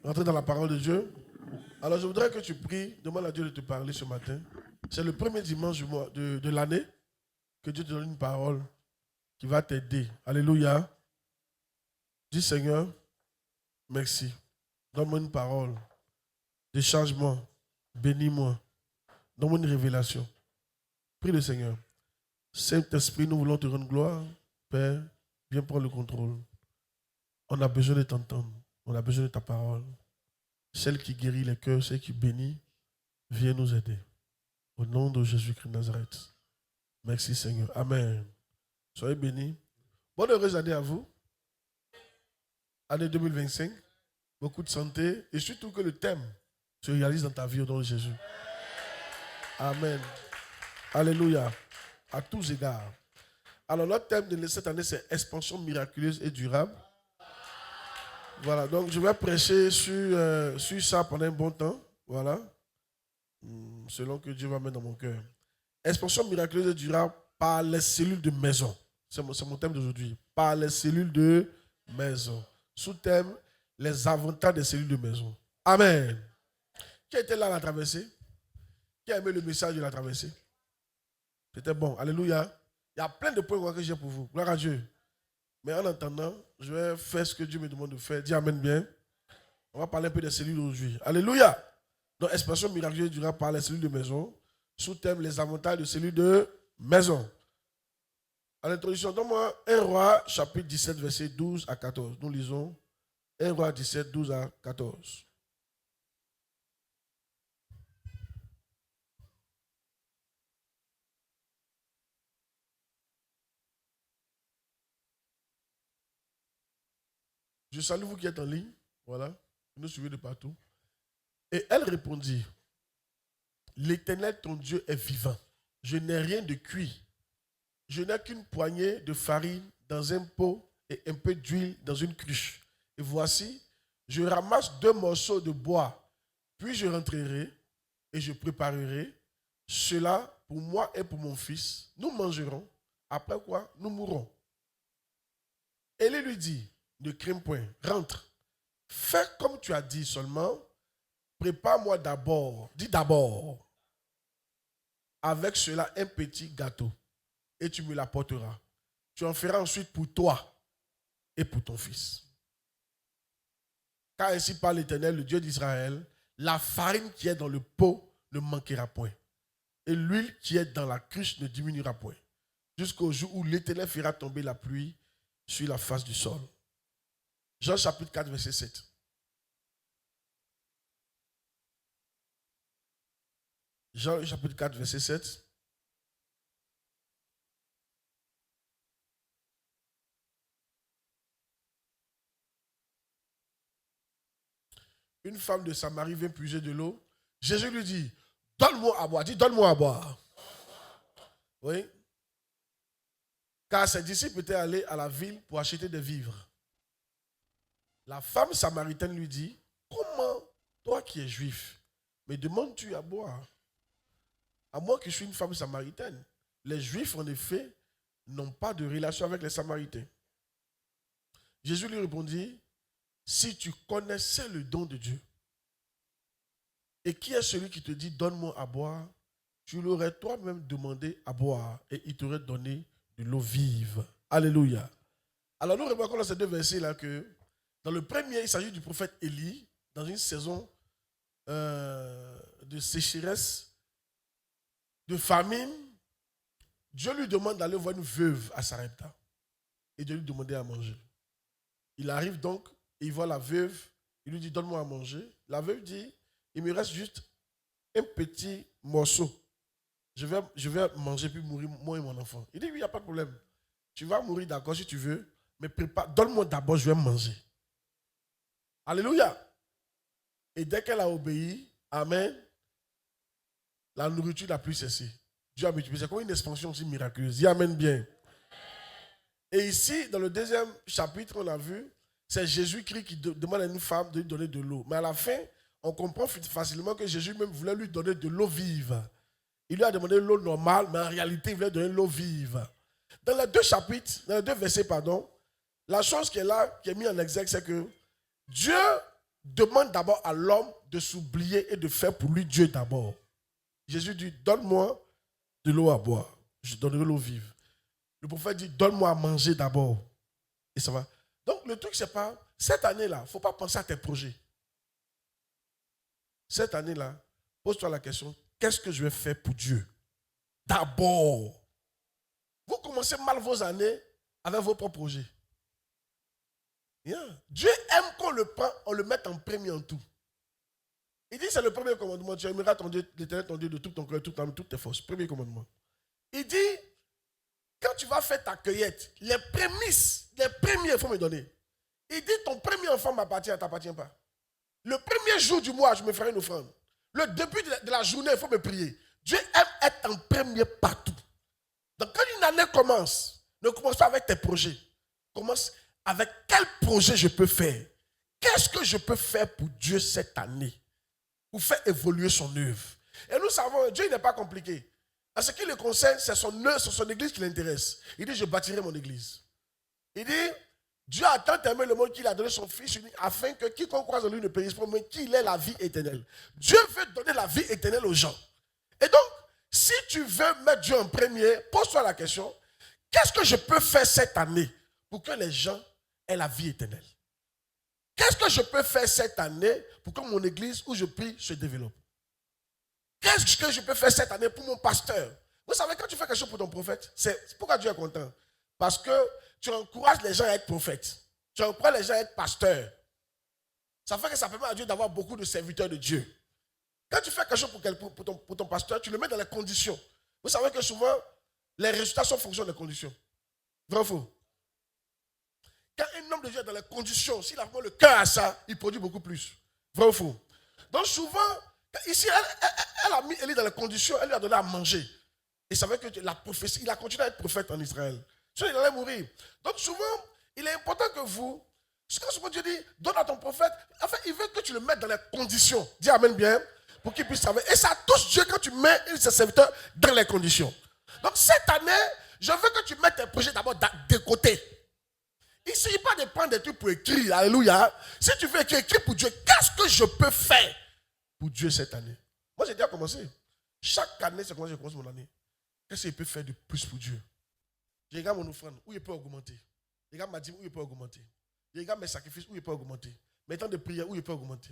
rentrer dans la parole de Dieu. Alors je voudrais que tu pries, demande à Dieu de te parler ce matin. C'est le premier dimanche de l'année que Dieu te donne une parole qui va t'aider. Alléluia. Dis Seigneur, merci. Donne-moi une parole de changement. Bénis-moi. Donne-moi une révélation. Prie le Seigneur. Saint-Esprit, nous voulons te rendre gloire. Père, viens prendre le contrôle. On a besoin de t'entendre. On a besoin de ta parole. Celle qui guérit les cœurs, celle qui bénit, viens nous aider. Au nom de Jésus-Christ de Nazareth. Merci Seigneur. Amen. Soyez bénis. Bonne heureuse année à vous. Année 2025. Beaucoup de santé et surtout que le thème se réalise dans ta vie au nom de Jésus. Amen. Alléluia. À tous égards. Alors notre thème de cette année c'est expansion miraculeuse et durable. Voilà, donc je vais prêcher sur ça pendant un bon temps. Voilà. Selon que Dieu va mettre dans mon cœur. Expansion miraculeuse et durable par les cellules de maison. C'est mon thème d'aujourd'hui. Par les cellules de maison. Sous-thème, les avantages des cellules de maison. Amen. Qui était là à la traversée? Qui a aimé le message de la traversée? C'était bon. Alléluia. Il y a plein de points que j'ai pour vous. Gloire à Dieu. Mais en attendant, je vais faire ce que Dieu me demande de faire. Dis Amen bien. On va parler un peu des cellules aujourd'hui. Alléluia. Donc, expansion miraculeuse durable par les cellules de maison. Sous-thème, les avantages des cellules de maison. À l'introduction, donne-moi 1 Roi, chapitre 17, verset 12 à 14. Nous lisons 1 Roi 17, 12 à 14. Je salue vous qui êtes en ligne. Voilà. Vous nous suivez de partout. Et elle répondit, l'Éternel ton Dieu est vivant. Je n'ai rien de cuit. Je n'ai qu'une poignée de farine dans un pot et un peu d'huile dans une cruche. Et voici, je ramasse 2 morceaux de bois. Puis je rentrerai et je préparerai cela pour moi et pour mon fils. Nous mangerons. Après quoi, nous mourrons. Élie lui dit, ne crains point, rentre. Fais comme tu as dit seulement. Prépare-moi d'abord, dis d'abord, avec cela un petit gâteau et tu me l'apporteras. Tu en feras ensuite pour toi et pour ton fils. Car ainsi parle l'Éternel, le Dieu d'Israël, la farine qui est dans le pot ne manquera point et l'huile qui est dans la cruche ne diminuera point jusqu'au jour où l'Éternel fera tomber la pluie sur la face du sol. Jean chapitre 4, verset 7. Jean chapitre 4, verset 7. Une femme de Samarie vient puiser de l'eau. Jésus lui dit, donne-moi à boire. Dis, donne-moi à boire. Oui. Car ses disciples étaient allés à la ville pour acheter des vivres. La femme samaritaine lui dit, comment, toi qui es juif, me demandes-tu à boire? À moi qui suis une femme samaritaine. Les Juifs, en effet, n'ont pas de relation avec les Samaritains. Jésus lui répondit, si tu connaissais le don de Dieu, et qui est celui qui te dit, donne-moi à boire, tu l'aurais toi-même demandé à boire, et il t'aurait donné de l'eau vive. Alléluia. Alors nous remarquons dans ces 2 versets-là que, dans le premier, il s'agit du prophète Élie, dans une saison de sécheresse, de famine. Dieu lui demande d'aller voir une veuve à Sarepta. Et Dieu lui demandait à manger. Il arrive donc, et il voit la veuve. Il lui dit, donne-moi à manger. La veuve dit, il me reste juste un petit morceau. Je vais manger puis mourir, moi et mon enfant. Il dit, oui, il n'y a pas de problème. Tu vas mourir d'accord si tu veux, mais prépare, donne-moi d'abord, je vais manger. Alléluia. Et dès qu'elle a obéi, amen, la nourriture n'a plus cessé. Dieu a multiplié. C'est comme une expansion aussi miraculeuse. Dis amen bien. Et ici, dans le 2e chapitre, on a vu, c'est Jésus-Christ qui demande à une femme de lui donner de l'eau. Mais à la fin, on comprend facilement que Jésus même voulait lui donner de l'eau vive. Il lui a demandé l'eau normale, mais en réalité, il voulait donner l'eau vive. Dans les 2 chapitres, dans les 2 versets, la chose qui est là, qui est mise en exergue, c'est que Dieu demande d'abord à l'homme de s'oublier et de faire pour lui Dieu d'abord. Jésus dit, donne-moi de l'eau à boire. Je donnerai l'eau vive. Le prophète dit, donne-moi à manger d'abord. Et ça va. Donc le truc, c'est pas, cette année-là, il ne faut pas penser à tes projets. Cette année-là, pose-toi la question, qu'est-ce que je vais faire pour Dieu? D'abord. Vous commencez mal vos années avec vos propres projets. Yeah. Dieu aime qu'on le prend, on le mette en premier en tout. Il dit, c'est le premier commandement. Tu aimeras ton Dieu, l'Éternel ton Dieu de tout ton cœur, toute ton âme, toutes tes forces. Premier commandement. Il dit, quand tu vas faire ta cueillette, les prémices, les premiers, il faut me donner. Il dit, ton premier enfant m'appartient, ne t'appartient pas. Le premier jour du mois, je me ferai une offrande. Le début de la journée, il faut me prier. Dieu aime être en premier partout. Donc quand une année commence, ne commence pas avec tes projets. Commence avec quel projet je peux faire. Qu'est-ce que je peux faire pour Dieu cette année? Pour faire évoluer son œuvre. Et nous savons, Dieu n'est pas compliqué. En ce qui le concerne, c'est son œuvre, c'est son église qui l'intéresse. Il dit, je bâtirai mon église. Il dit, Dieu a tant aimé le monde qu'il a donné son Fils unique afin que quiconque croise en lui ne périsse pas, mais qu'il ait la vie éternelle. Dieu veut donner la vie éternelle aux gens. Et donc, si tu veux mettre Dieu en premier, pose-toi la question, qu'est-ce que je peux faire cette année pour que les gens aient la vie éternelle? Qu'est-ce que je peux faire cette année pour que mon église où je prie se développe? Qu'est-ce que je peux faire cette année pour mon pasteur? Vous savez, quand tu fais quelque chose pour ton prophète, c'est pourquoi Dieu est content. Parce que tu encourages les gens à être prophètes. Tu encourages les gens à être pasteurs. Ça fait que ça permet à Dieu d'avoir beaucoup de serviteurs de Dieu. Quand tu fais quelque chose pour ton pasteur, tu le mets dans les conditions. Vous savez que souvent, les résultats sont en fonction des conditions. Vrai ou faux? Quand un homme de Dieu est dans les conditions, s'il a vraiment le cœur à ça, il produit beaucoup plus. Vrai ou faux? Donc souvent, ici, elle a mis Élie dans les conditions, elle lui a donné à manger. Il savait que la prophétie, il a continué à être prophète en Israël. Sinon, il allait mourir. Donc souvent, il est important que vous, quand souvent Dieu dit, donne à ton prophète, enfin, il veut que tu le mettes dans les conditions. Dis amen bien, pour qu'il puisse travailler. Et ça touche Dieu quand tu mets ses serviteurs dans les conditions. Donc cette année, je veux que tu mettes tes projets d'abord de côté. Il ne s'agit pas de prendre des trucs pour écrire. Alléluia. Si tu veux écrire pour Dieu, qu'est-ce que je peux faire pour Dieu cette année? Moi, j'ai déjà commencé. Chaque année, c'est comment je commence mon année. Qu'est-ce que je peux faire de plus pour Dieu? Je regarde mon offrande, où il peut augmenter. Je regarde ma dîme, où il peut augmenter. Je regarde mes sacrifices, où il peut augmenter. Mes temps de prière, où il peut augmenter.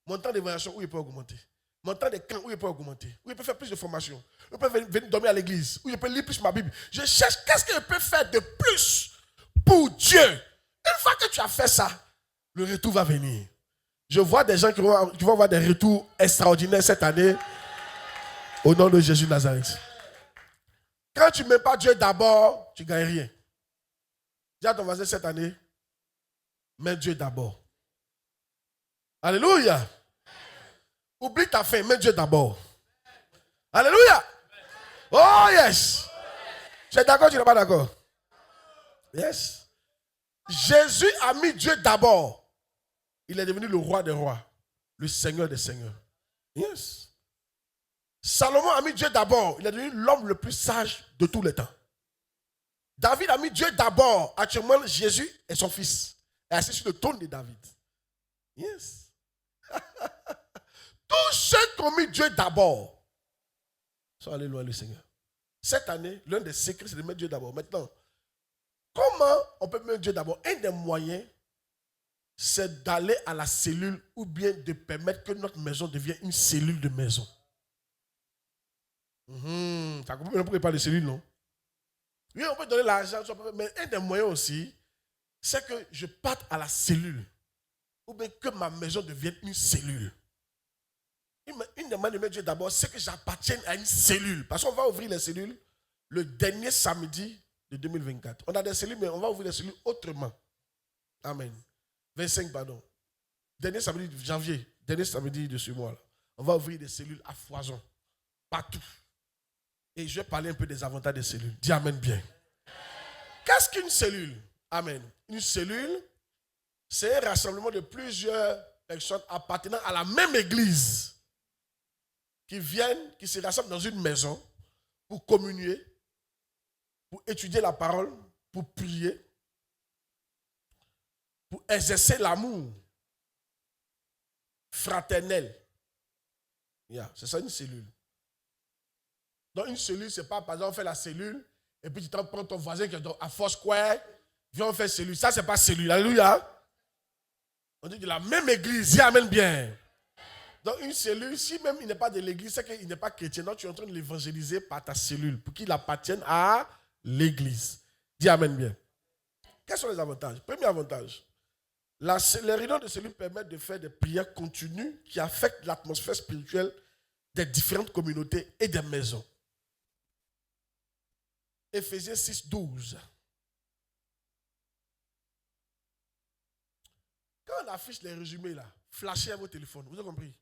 Mon temps d'évaluation, où il peut augmenter. Mon temps de camp, où il peut augmenter. Où il peut faire plus de formation. Où il peut venir dormir à l'église. Où il peut lire plus ma Bible. Je cherche qu'est-ce que je peux faire de plus pour Dieu. Une fois que tu as fait ça, le retour va venir. Je vois des gens qui vont avoir des retours extraordinaires cette année. Au nom de Jésus de Nazareth. Quand tu ne mets pas Dieu d'abord, tu ne gagnes rien. Dis à ton voisin cette année, mets Dieu d'abord. Alléluia. Oublie ta faim, mets Dieu d'abord. Alléluia. Oh yes. Tu es d'accord, tu n'es pas d'accord? Yes. Jésus a mis Dieu d'abord. Il est devenu le roi des rois, le Seigneur des seigneurs. Yes. Salomon a mis Dieu d'abord. Il est devenu l'homme le plus sage de tous les temps. David a mis Dieu d'abord. Actuellement, Jésus est son fils. Et assis sur le trône de David. Yes. Tous ceux qui ont mis Dieu d'abord sont allés loin du Seigneur. Cette année, l'un des secrets, c'est de mettre Dieu d'abord. Maintenant, comment on peut mettre Dieu d'abord? Un des moyens, c'est d'aller à la cellule ou bien de permettre que notre maison devienne une cellule de maison. Ça comprend pourquoi il parle de cellules, non? Oui, on peut donner l'argent, mais un des moyens aussi, c'est que je parte à la cellule. Ou bien que ma maison devienne une cellule. Une des manières de mettre Dieu d'abord, c'est que j'appartienne à une cellule. Parce qu'on va ouvrir les cellules le dernier samedi de 2024. On a des cellules, mais on va ouvrir les cellules autrement. Amen. 25, pardon. Dernier samedi de janvier, dernier samedi de ce mois-là. On va ouvrir des cellules à foison. Partout. Et je vais parler un peu des avantages des cellules. Dis amen bien. Qu'est-ce qu'une cellule? Amen. Une cellule, c'est un rassemblement de plusieurs personnes appartenant à la même église qui viennent, qui se rassemblent dans une maison pour communier, pour étudier la parole, pour prier, pour exercer l'amour. fraternelle. Yeah, c'est ça une cellule. Donc une cellule, c'est pas, par exemple, on fait la cellule, et puis tu prends ton voisin qui est à Foursquare, viens on fait cellule. Ça, c'est pas cellule. Alléluia. On dit de la même église, y amène bien. Donc une cellule, si même il n'est pas de l'église, c'est qu'il n'est pas chrétien. Donc tu es en train de l'évangéliser par ta cellule, pour qu'il appartienne à l'église. Dis amen bien. Quels sont les avantages? Premier avantage, les réunions de cellules permettent de faire des prières continues qui affectent l'atmosphère spirituelle des différentes communautés et des maisons. Éphésiens 6, 12. Quand on affiche les résumés là, flashez à vos téléphones. Vous avez compris?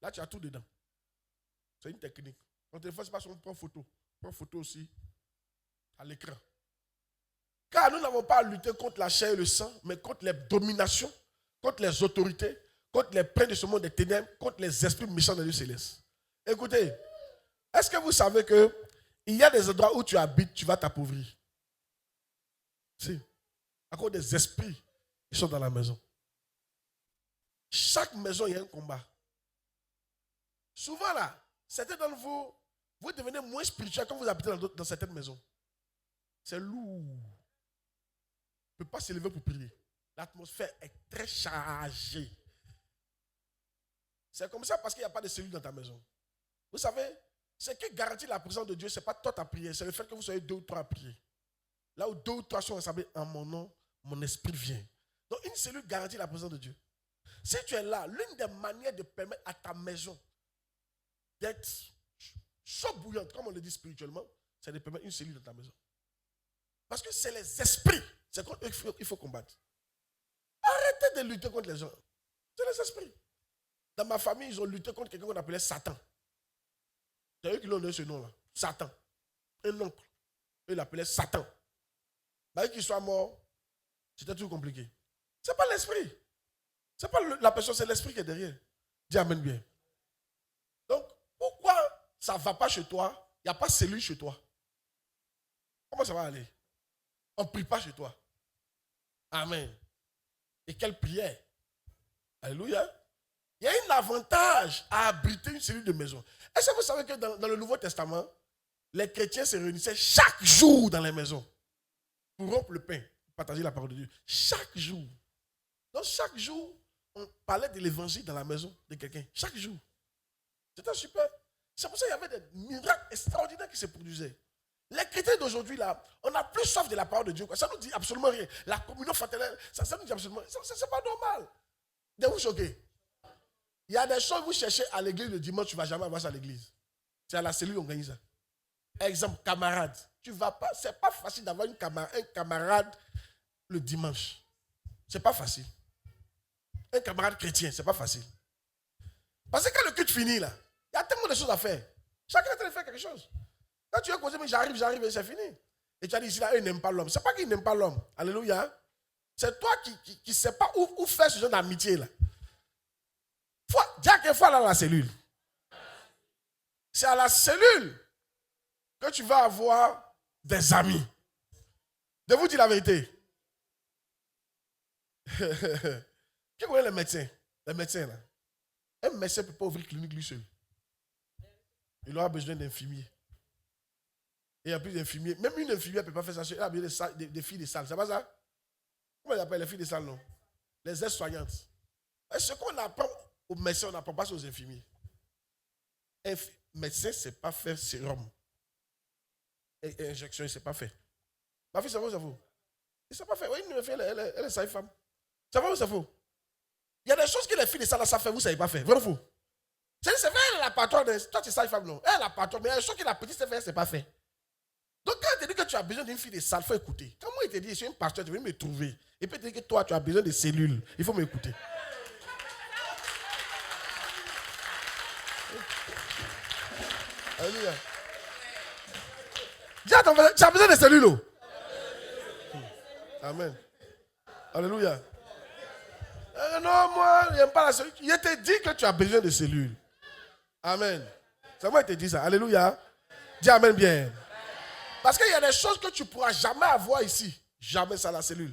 Là, tu as tout dedans. C'est une technique. Ton téléphone, c'est pas seulement prendre photo. Prends photo aussi à l'écran. Car nous n'avons pas à lutter contre la chair et le sang, mais contre les dominations, contre les autorités, contre les princes de ce monde des ténèbres, contre les esprits méchants des lieux célestes. Écoutez, est-ce que vous savez qu'il y a des endroits où tu habites, tu vas t'appauvrir? Si. À cause des esprits qui sont dans la maison. Chaque maison, il y a un combat. Souvent là, certains d'entre vous, vous devenez moins spirituel quand vous habitez dans certaines maisons. C'est lourd. On ne peut pas se lever pour prier. L'atmosphère est très chargée. C'est comme ça parce qu'il n'y a pas de cellule dans ta maison. Vous savez, ce qui garantit la présence de Dieu, ce n'est pas toi ta prière, c'est le fait que vous soyez 2 ou 3 à prier. Là où 2 ou 3 sont rassemblés en mon nom, mon esprit vient. Donc une cellule garantit la présence de Dieu. Si tu es là, l'une des manières de permettre à ta maison d'être chaud bouillante, comme on le dit spirituellement, c'est de permettre une cellule dans ta maison. Parce que c'est les esprits, c'est contre eux qu'il faut combattre. Arrêtez de lutter contre les gens. C'est les esprits. Dans ma famille, ils ont lutté contre quelqu'un qu'on appelait Satan. C'est eux qui l'ont donné ce nom-là. Satan. Un oncle. Eux, ils l'appelaient Satan. Malgré qu'il soit mort, c'était toujours compliqué. Ce n'est pas l'esprit. Ce n'est pas la personne, c'est l'esprit qui est derrière. Dis amen bien. Donc, pourquoi ça ne va pas chez toi? Il n'y a pas cellule chez toi. Comment ça va aller? On ne prie pas chez toi. Amen. Et quelle prière? Alléluia. Il y a un avantage à abriter une cellule de maison. Est-ce que vous savez que dans le Nouveau Testament, les chrétiens se réunissaient chaque jour dans les maisons pour rompre le pain, pour partager la parole de Dieu. Chaque jour. Donc chaque jour, on parlait de l'évangile dans la maison de quelqu'un. Chaque jour. C'était super. C'est pour ça qu'il y avait des miracles extraordinaires qui se produisaient. Les chrétiens d'aujourd'hui, là, on n'a plus soif de la parole de Dieu. Ça ne nous dit absolument rien. La communion fraternelle, ça nous dit absolument rien. Ça c'est pas normal. De vous choquer. Il y a des choses que vous cherchez à l'église le dimanche, tu ne vas jamais avoir ça à l'église. C'est à la cellule qu'on gagne ça. Exemple, camarade. Tu vas pas, c'est pas facile d'avoir un camarade le dimanche. C'est pas facile. Un camarade chrétien, c'est pas facile. Parce que quand le culte finit là, il y a tellement de choses à faire. Chacun est en train de faire quelque chose. Quand tu es causé, mais j'arrive, et c'est fini. Et tu as dit ici là, eux n'aiment pas l'homme. C'est pas qu'ils n'aiment pas l'homme. Alléluia. C'est toi qui ne sais pas où faire ce genre d'amitié là. Dis à quelle fois là la cellule. C'est à la cellule que tu vas avoir des amis. Je vous dis la vérité. Qui connaît les médecins? Les médecins là. Un médecin ne peut pas ouvrir une clinique lui seul. Il aura besoin d'infirmiers. Et il y a plus d'infirmiers. Même une infirmière ne peut pas faire ça. Elle a besoin des filles de salle. C'est pas ça? Comment ils appellent les filles de salle, non? Les aides-soignantes. Et ce qu'on apprend aux médecins, on n'apprend pas aux infirmiers. Un médecin ne sait pas faire sérum. Et injection, il ne sait pas faire. Ma fille, c'est vrai ou c'est faux? Il ne sait pas faire. Oui, une fille, elle est sa femme. C'est vrai ou c'est faux? Il y a des choses que les filles de salle savent faire, vous ne savez pas faire. Vrai ou faux? C'est vrai, elle est la patronne. Toi, tu es sa femme, non? Elle est la patronne. Mais il y a des choses que la petite sait faire, elle ne sait pas faire. Donc, quand elle te dit que tu as besoin d'une fille de salle, il faut écouter. Quand moi, il te dit, je suis un pasteur, tu veux me trouver. Et puis, il te dit que toi, tu as besoin de cellules. Il faut m'écouter. Alléluia. Dis à ton frère, tu as besoin de cellules. Oh. Amen. Alléluia. Non, moi, je n'aime pas la cellule. Il te dit que tu as besoin de cellules. Amen. C'est moi qui te dit ça. Alléluia. Dis amen bien. Parce qu'il y a des choses que tu ne pourras jamais avoir ici. Jamais ça, la cellule.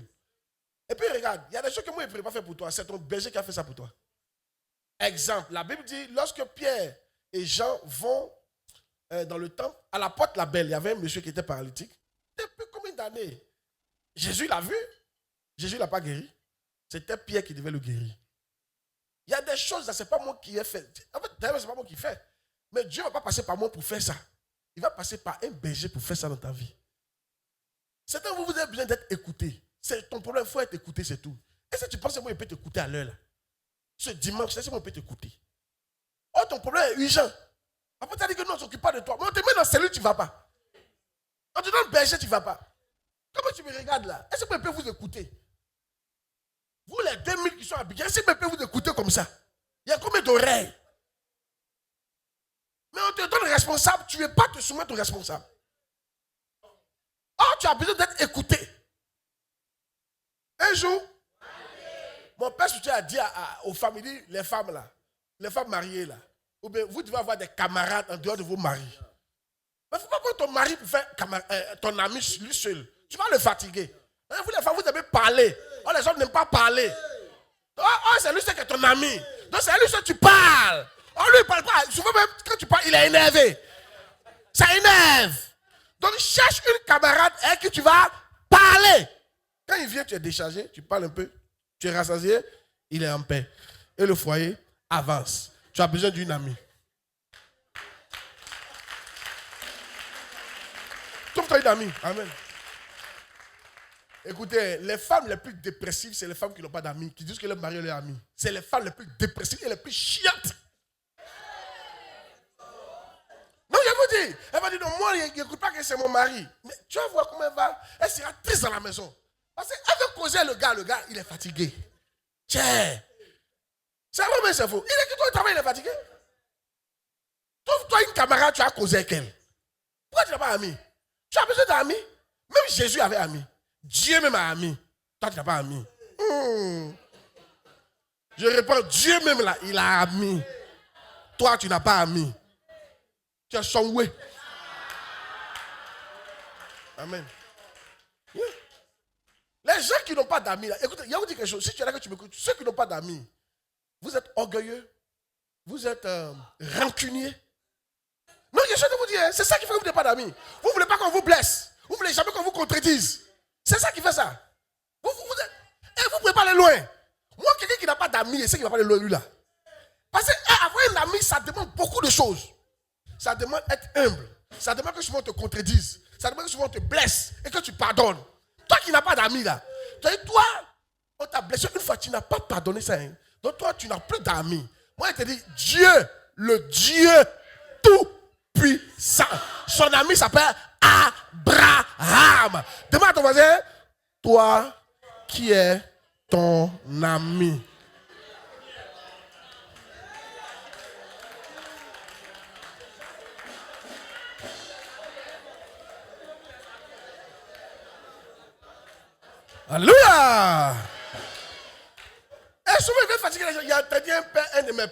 Et puis regarde, il y a des choses que moi, je ne pourrais pas faire pour toi. C'est ton berger qui a fait ça pour toi. Exemple, la Bible dit, lorsque Pierre et Jean vont dans le temple, à la porte la belle, il y avait un monsieur qui était paralytique. Depuis combien d'années? Jésus l'a vu. Jésus ne l'a pas guéri. C'était Pierre qui devait le guérir. Il y a des choses, ce n'est pas moi qui ai fait. En fait, d'ailleurs, ce n'est pas moi qui fais. Mais Dieu ne va pas passer par moi pour faire ça. Il va passer par un berger pour faire ça dans ta vie. Certains, vous avez besoin d'être écouté. C'est ton problème, il faut être écouté, c'est tout. Est-ce que tu penses que moi, je peux t'écouter à l'heure là? Ce dimanche, est-ce que moi, je peux t'écouter? Oh, ton problème est urgent. Après, tu as dit que non, on ne s'occupe pas de toi. Mais on te met dans la cellule, tu ne vas pas. On te donne berger, tu ne vas pas. Comment tu me regardes là? Est-ce que moi, je peux vous écouter? Vous, les 2000 qui sont habillés, est-ce que moi, je peux vous écouter comme ça? Il y a combien d'oreilles? Mais on te donne responsable, tu ne veux pas te soumettre au responsable. Oh, tu as besoin d'être écouté. Un jour, mon père a dit aux familles, les femmes là, les femmes mariées là, ou bien vous devez avoir des camarades en dehors de vos maris. Mais il ne faut pas prendre ton mari pour faire ton ami lui seul. Tu vas le fatiguer. Vous les femmes, vous devez parler. Oh, les hommes n'aiment pas parler. Oh, c'est lui qui est ton ami. Donc c'est lui que tu parles. Oh, lui il ne parle pas. Souvent même quand tu parles, il est énervé. Ça énerve. Donc cherche une camarade avec qui tu vas parler. Quand il vient, tu es déchargé, tu parles un peu, tu es rassasié, il est en paix. Et le foyer avance. Tu as besoin d'une amie. Trouve-toi une amie. Amen. Écoutez, les femmes les plus dépressives, c'est les femmes qui n'ont pas d'amis, qui disent que leur mari est leur ami. C'est les femmes les plus dépressives et les plus chiantes. Non, je vous dis, elle va dire, non, moi, je n'écoute pas que c'est mon mari. Mais tu vas voir comment elle va. Elle sera triste dans la maison. Parce qu'elle veut causer le gars, il est fatigué. Tiens. C'est vrai, mais c'est faux. Il est que toi, il travaille, il est fatigué. Trouve-toi une camarade, tu as causé avec elle. Pourquoi tu n'as pas ami? Tu as besoin d'amis. Même Jésus avait ami. Dieu même a ami. Toi, tu n'as pas ami. Je réponds, Dieu même là, il a ami. Toi, tu n'as pas ami. Tu es sonwé. Amen. Yeah. Les gens qui n'ont pas d'amis, écoutez, il y a vous dire quelque chose. Si tu es là que tu m'écoutes, ceux qui n'ont pas d'amis, vous êtes orgueilleux, vous êtes rancunier. Non, je de vous dire, c'est ça qui fait que vous n'avez pas d'amis. Vous ne voulez pas qu'on vous blesse. Vous ne voulez jamais qu'on vous contredise. C'est ça qui fait ça. Vous ne pouvez pas aller loin. Moi, quelqu'un qui n'a pas d'amis, il sait qu'il ne va pas aller loin, lui là. Parce qu'avoir un ami, ça demande beaucoup de choses. Ça demande d'être humble. Ça demande que souvent on te contredise. Ça demande que souvent on te blesse et que tu pardonnes. Toi qui n'as pas d'amis là. Toi, on t'a blessé une fois, tu n'as pas pardonné ça. Hein. Donc toi, tu n'as plus d'amis. Moi, je te dis, Dieu, le Dieu tout-puissant. Son ami s'appelle Abraham. Demande à ton voisin, toi qui es ton ami. Alléluia! Et souvent, il est fatigué. Il y a entendu un de mes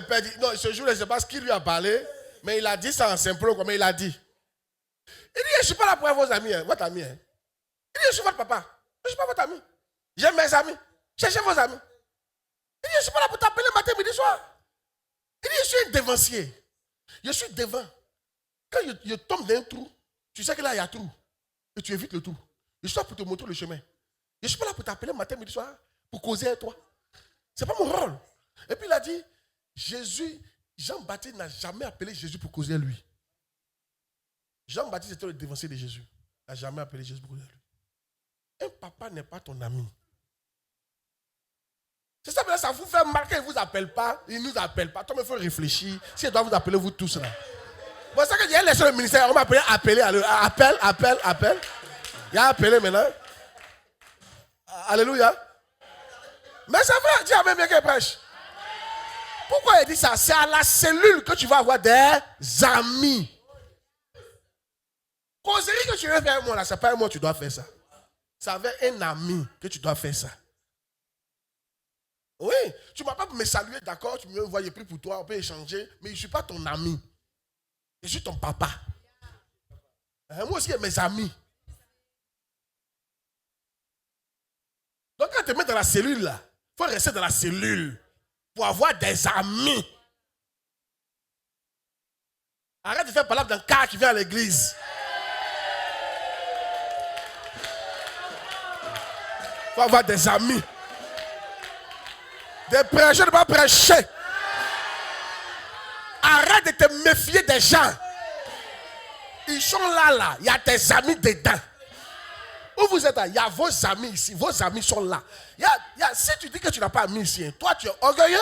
pères dire, non, ce jour-là, je ne sais pas ce qu'il lui a parlé, mais il a dit ça en simple, comme il a dit. Il dit, je ne suis pas là pour vos amis, hein, votre ami. Hein. Il dit, je suis votre papa. Je ne suis pas votre ami. J'aime mes amis. Cherchez vos amis. Il dit, je ne suis pas là pour t'appeler matin, midi, soir. Il dit, je suis un dévancier. Je suis devant. Quand je tombe dans un trou, tu sais que là, il y a un trou. Et tu évites le trou. Je suis là pour te montrer le chemin. Je ne suis pas là pour t'appeler matin, midi, soir, pour causer avec toi. Ce n'est pas mon rôle. Et puis il a dit, Jean-Baptiste n'a jamais appelé Jésus pour causer lui. Jean-Baptiste était le dévancier de Jésus. Il n'a jamais appelé Jésus pour causer lui. Un papa n'est pas ton ami. C'est ça, ça vous fait marquer, il ne vous appelle pas, il ne nous appelle pas. Toi, il faut réfléchir. Si il doit vous appeler, vous tous là. C'est ça que j'ai laissé le ministère, on m'a appelé, appel. Il a appelé maintenant. Alléluia. Mais c'est vrai, Dieu a même bien qu'il prêche. Pourquoi il dit ça? C'est à la cellule que tu vas avoir des amis. Causerie que tu veux faire moi là, c'est pas moi que tu dois faire ça. C'est avec un ami que tu dois faire ça. Oui, tu ne m'as pas pour me saluer, d'accord, tu me vois, j'ai pris pour toi, on peut échanger, mais je ne suis pas ton ami. Je suis ton papa. Moi aussi, j'ai mes amis. Donc quand tu te mets dans la cellule là, il faut rester dans la cellule. pour avoir des amis. Arrête de faire parler d'un cas qui vient à l'église. Il faut avoir des amis. Des prêcheurs ne pas prêcher. Arrête de te méfier des gens. Ils sont là. Il y a tes amis dedans. Où vous êtes là, il y a vos amis ici. Vos amis sont là. Si tu dis que tu n'as pas amis ici, toi tu es orgueilleux,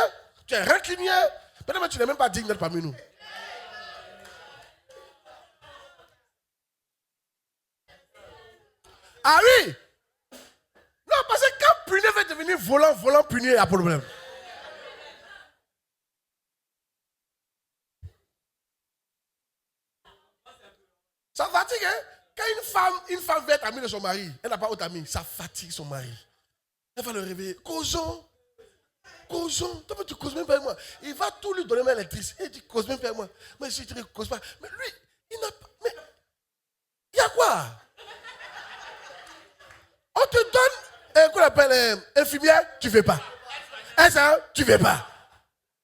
tu es rancunier, peut-être tu n'es même pas digne d'être parmi nous. Ah oui! Non, parce que quand punir va devenir volant punir, il y a problème. Ça fatigue, hein? Quand une femme veut être amie de son mari, elle n'a pas autre ami, ça fatigue son mari. Elle va le réveiller. Causons. Toi, tu causes même pas avec moi. Il va tout lui donner ma lectrice. Il dit, cause même pas avec moi. Mais si tu ne causes pas. Mais lui, il n'a pas. Mais il y a quoi? On te donne qu'on appelle infirmière, tu ne veux pas. Ça, tu ne veux pas.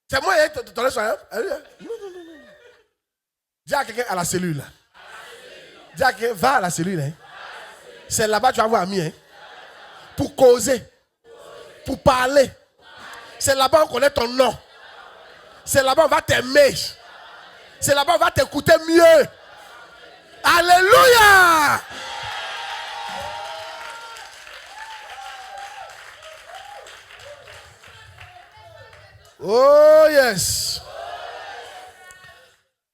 C'est moi, tu laisses rien. Non. Dis à quelqu'un à la cellule. Dis à quelqu'un, va à la cellule. Hein. C'est là-bas que tu vas avoir ami. Hein. Pour causer. Pour parler. C'est là-bas qu'on connaît ton nom. C'est là-bas on va t'aimer. C'est là-bas on va t'écouter mieux. Alléluia! Oh yes!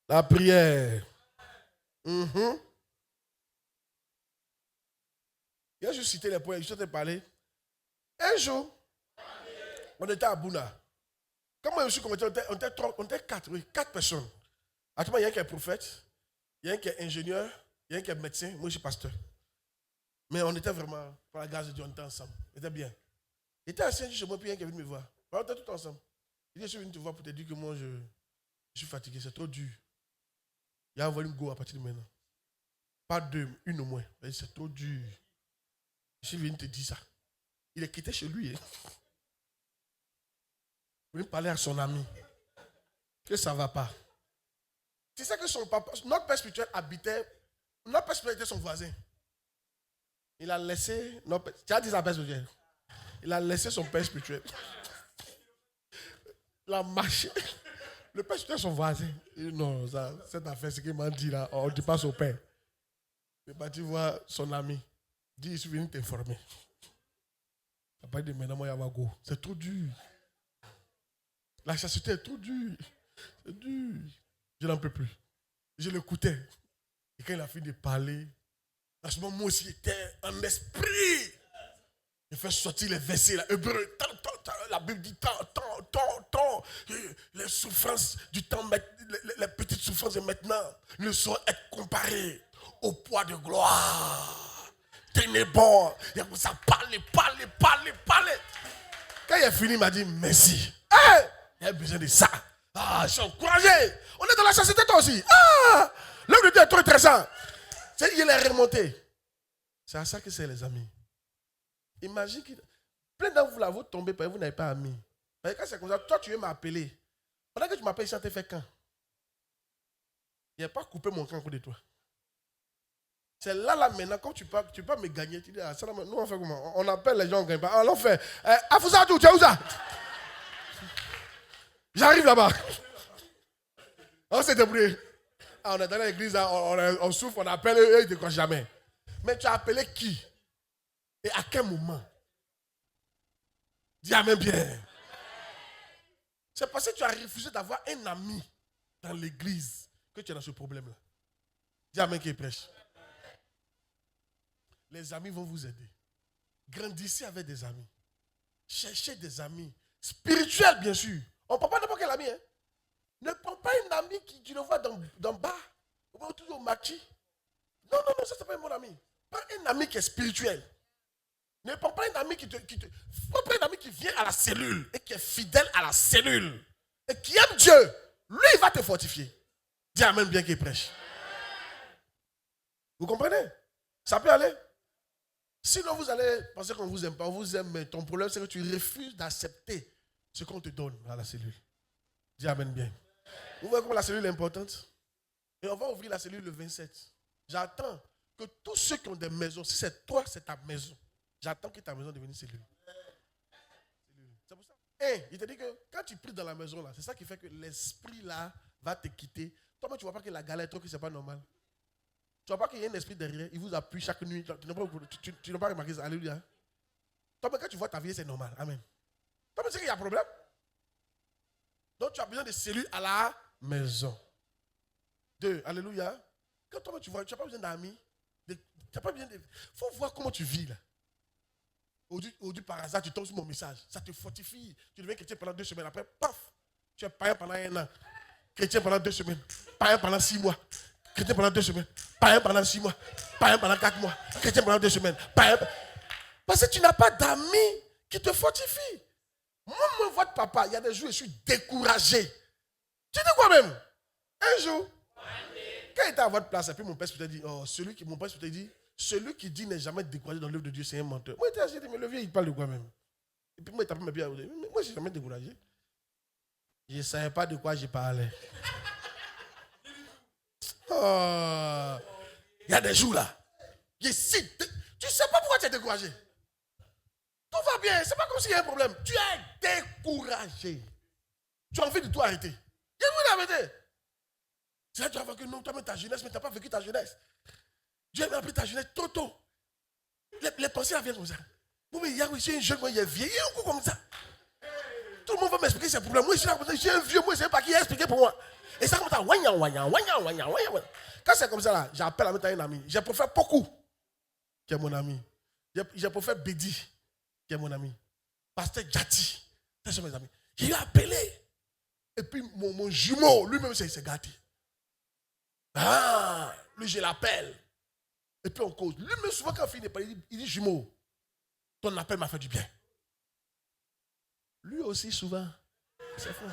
La prière. Il y a juste cité les points, je te parler. Un jour, on était à Bouna. Comme moi je suis converti, on était quatre personnes. Actuellement, il y a un qui est prophète, il y a un qui est ingénieur, il y a un qui est médecin, moi je suis pasteur. Mais on était vraiment, par la grâce de Dieu, on était ensemble. C'était bien. Il était assis chez moi, puis il y a un qui est venu me voir. On était tous ensemble. Il dit, je suis venu te voir pour te dire que moi je suis fatigué, c'est trop dur. Il a envoyé une go à partir de maintenant. Pas deux, une au moins. C'est trop dur. Je suis venu te dire ça. Il est quitté chez lui. Hein. Il est venu parler à son ami. Que ça ne va pas. C'est ça que son papa, notre père spirituel habitait, notre père spirituel était son voisin. Il a laissé, tu as dit ça, père spirituel. Il a laissé son père spirituel. Il a marché. Le père spirituel est son voisin. Il dit non, cette affaire, ce qu'il m'a dit là, on ne dit pas son père. Il est parti voir son ami. Il dit, je suis venu t'informer. Il n'a pas dit, maintenant, moi, il y a go. C'est trop dur. La chasteté est trop dure. C'est dur. Je n'en peux plus. Je l'écoutais. Et quand il a fini de parler, à ce moment, moi aussi, j'étais en esprit. Il fait sortir les versets, là, hébreu. La Bible dit tant. Les souffrances du temps, les petites souffrances de maintenant ne sauront être comparées au poids de gloire. Tenez bon. Ça parle. Quand il a fini, il m'a dit merci. Hey, il a besoin de ça. Ah, je suis encouragé. On est dans la chasteté toi aussi. Ah, l'homme de Dieu est trop intéressant. Il est remonté. C'est à ça que c'est les amis. Imagine que plein d'entre vous là, vous tombez, vous n'avez pas amis. Mais quand c'est comme ça, toi tu veux m'appeler. Pendant que tu m'appelles, ça te fait quand? Il n'a pas coupé mon camp de toi. C'est là maintenant, quand tu peux me gagner, tu dis, ah, ça, nous on fait comment? On appelle les gens, on ne gagne pas. On fait, Afouza, tu es où ça? J'arrive là-bas. On s'est débrouillé. Ah, on est dans l'église, on souffre, on appelle, eux, ils ne décrochent jamais. Mais tu as appelé qui? Et à quel moment? Dis amen bien. C'est parce que tu as refusé d'avoir un ami dans l'église que tu es dans ce problème-là. Dis amen qui prêche. Les amis vont vous aider. Grandissez avec des amis. Cherchez des amis. Spirituels, bien sûr. On ne prend pas n'importe quel ami. Hein? Ne prends pas un ami qui tu le vois dans bar. Ou toujours au machi. Non, ça c'est pas un bon ami. Prends un ami qui est spirituel. Ne prends pas un ami prends pas un ami qui vient à la cellule et qui est fidèle à la cellule et qui aime Dieu. Lui, il va te fortifier. Dis amen bien qu'il prêche. Vous comprenez? Ça peut aller. Sinon, vous allez penser qu'on ne vous aime pas. On vous aime, mais ton problème, c'est que tu refuses d'accepter ce qu'on te donne à la cellule. Dis amen bien. Vous voyez comment la cellule est importante? Et on va ouvrir la cellule le 27. J'attends que tous ceux qui ont des maisons, si c'est toi, c'est ta maison, j'attends que ta maison devienne cellule. C'est pour ça. Et il te dit que quand tu pries dans la maison, là, c'est ça qui fait que l'esprit là va te quitter. Toi-même, tu ne vois pas que la galère est trop, que ce n'est pas normal. Tu ne vois pas qu'il y a un esprit derrière, il vous appuie chaque nuit. Tu n'as pas remarqué ça. Alléluia. Toi-même, quand tu vois ta vie, c'est normal. Amen. Toi-même, c'est qu'il y a un problème. Donc, tu as besoin de cellules à la maison. 2. Alléluia. Quand toi-même, tu vois, tu n'as pas besoin d'amis. Tu n'as pas besoin de... Il faut voir comment tu vis là. Aujourd'hui, par hasard, tu tombes sur mon message. Ça te fortifie. Tu deviens chrétien pendant 2 semaines. Après, paf, tu es païen pendant 1 an. Chrétien pendant 2 semaines. Païen pendant 6 mois. Chrétien pendant 2 semaines. Païen pendant 6 mois. Païen pendant 4 mois. Chrétien pendant 2 semaines. Païen. Parce que tu n'as pas d'amis qui te fortifient. Moi, votre papa, il y a des jours où je suis découragé. Tu dis quoi même? Un jour, quand il était à votre place, et puis mon père peut te dire, mon père peut te dire, celui qui dit n'est jamais découragé dans l'œuvre de Dieu, c'est un menteur. Moi, je dit, mais le vieux, il parle de quoi même? Et puis moi, il tape mes pieds. Moi, je ne suis jamais découragé. Je ne savais pas de quoi je parlais. Oh, il y a des jours là. Tu ne sais pas pourquoi tu es découragé. Tout va bien, c'est pas comme s'il y a un problème. Tu es découragé. Tu as envie de tout arrêter. Il y a envie d'arrêter. C'est là que tu as vécu, non, toi-même ta jeunesse, mais tu n'as pas vécu ta jeunesse. Dieu m'a appris ta jeunesse tôt. Les pensées viennent comme ça. Bon, mais il y a aussi un jeune, moi, il est vieilli, un coup comme ça. Tout le monde va m'expliquer ses problèmes. Moi, je suis là, je suis un vieux, moi, je ne sais pas qui a expliqué pour moi. Et ça commence à quand c'est comme ça, là, j'appelle à mettre un ami. J'ai préféré Poku, qui est mon ami. J'ai préféré Bédi, qui est mon ami. Pasteur Djati, ce sont mes amis. Je l'ai appelé. Et puis, mon jumeau, lui-même, c'est gâté. Ah, lui, je l'appelle. Et puis, on cause. Lui-même, souvent, quand il finit, il dit jumeau, ton appel m'a fait du bien. Lui aussi, souvent. C'est faux.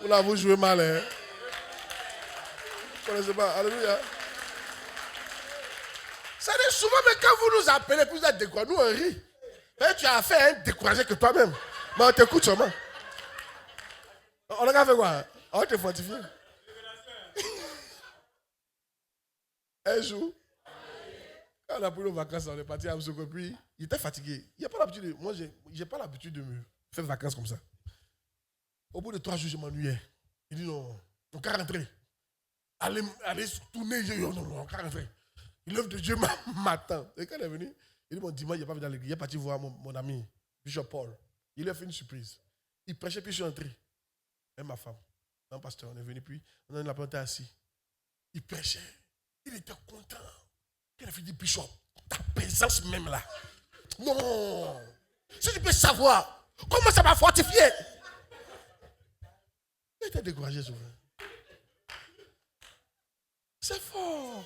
Vous jouez mal, hein? Vous ne connaissez pas. Alléluia. Ça dit souvent, mais quand vous nous appelez, puis vous êtes découragés, nous on rit. Et tu as fait un découragé que toi-même. Mais on t'écoute seulement. On a fait quoi? On te fortifie. Un jour, quand on a pris nos vacances, on est parti à Amsoko, puis il était fatigué. Il n'y a pas l'habitude de, moi, je n'ai pas l'habitude de me faire vacances comme ça. Au bout de 3 jours, je m'ennuyais. Il dit non, on va rentrer. Allez tourner, non, on va rentrer. L'œuvre de Dieu m'attend. Et quand il est venu, il dit bon, dimanche, il n'est pas venu dans l'église. Il est parti voir mon ami, Bishop Paul. Il a fait une surprise. Il prêchait, puis je suis entré. Et ma femme, un pasteur, on est venu, puis on a planté assis. Il prêchait. Il était content. Il a fait du Bishop, ta présence même là. Non. Si tu peux savoir, comment ça m'a fortifié. Il était découragé souvent. C'est fort.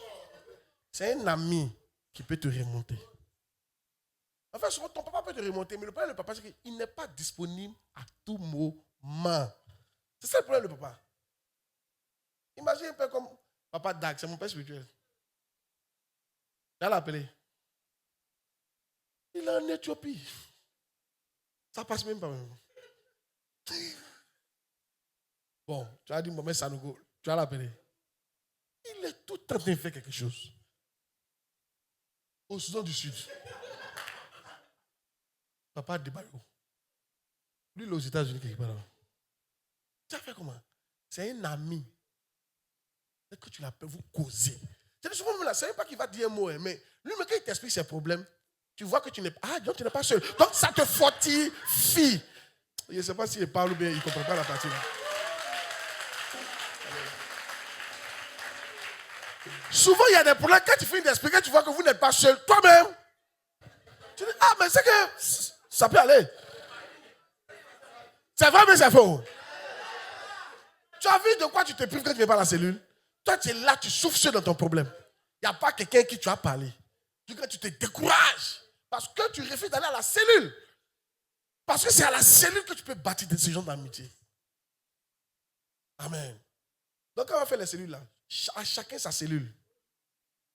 C'est un ami qui peut te remonter. En fait, souvent, ton papa peut te remonter, mais le problème du papa, c'est qu'il n'est pas disponible à tout moment. C'est ça le problème du papa. Imagine un peu comme papa Dag, c'est mon père spirituel. Je l'ai appelé. Il est en Éthiopie. Ça passe même pas. Même. Bon, tu as dit, maman Sanogo, tu as l'appelé. Il est tout en train de faire quelque chose. Au Soudan du Sud. Papa Debayo. Lui, il est aux États-Unis quelque part là. Tu as fait comment? C'est un ami. Dès que tu l'appelles, vous causez. C'est souvent là, c'est même pas qu'il va dire un mot, mais lui, quand il t'explique ses problèmes, tu vois que tu n'es pas. Ah, donc tu n'es pas seul. Donc ça te fortifie. Je ne sais pas s'il parle ou bien il ne comprend pas la partie là. Souvent, il y a des problèmes. Quand tu finis d'expliquer, tu vois que vous n'êtes pas seul. Toi-même. Tu dis, ah, mais c'est que ça peut aller. C'est vrai, mais c'est faux. Tu as vu de quoi tu te prives quand tu n'es pas à la cellule? Toi, tu es là, tu souffres seul dans ton problème. Il n'y a pas quelqu'un qui tu as parlé. Tu te décourages. Parce que tu refuses d'aller à la cellule. Parce que c'est à la cellule que tu peux bâtir ce genre d'amitié. Amen. Donc, quand on va faire les cellules là, à chacun sa cellule.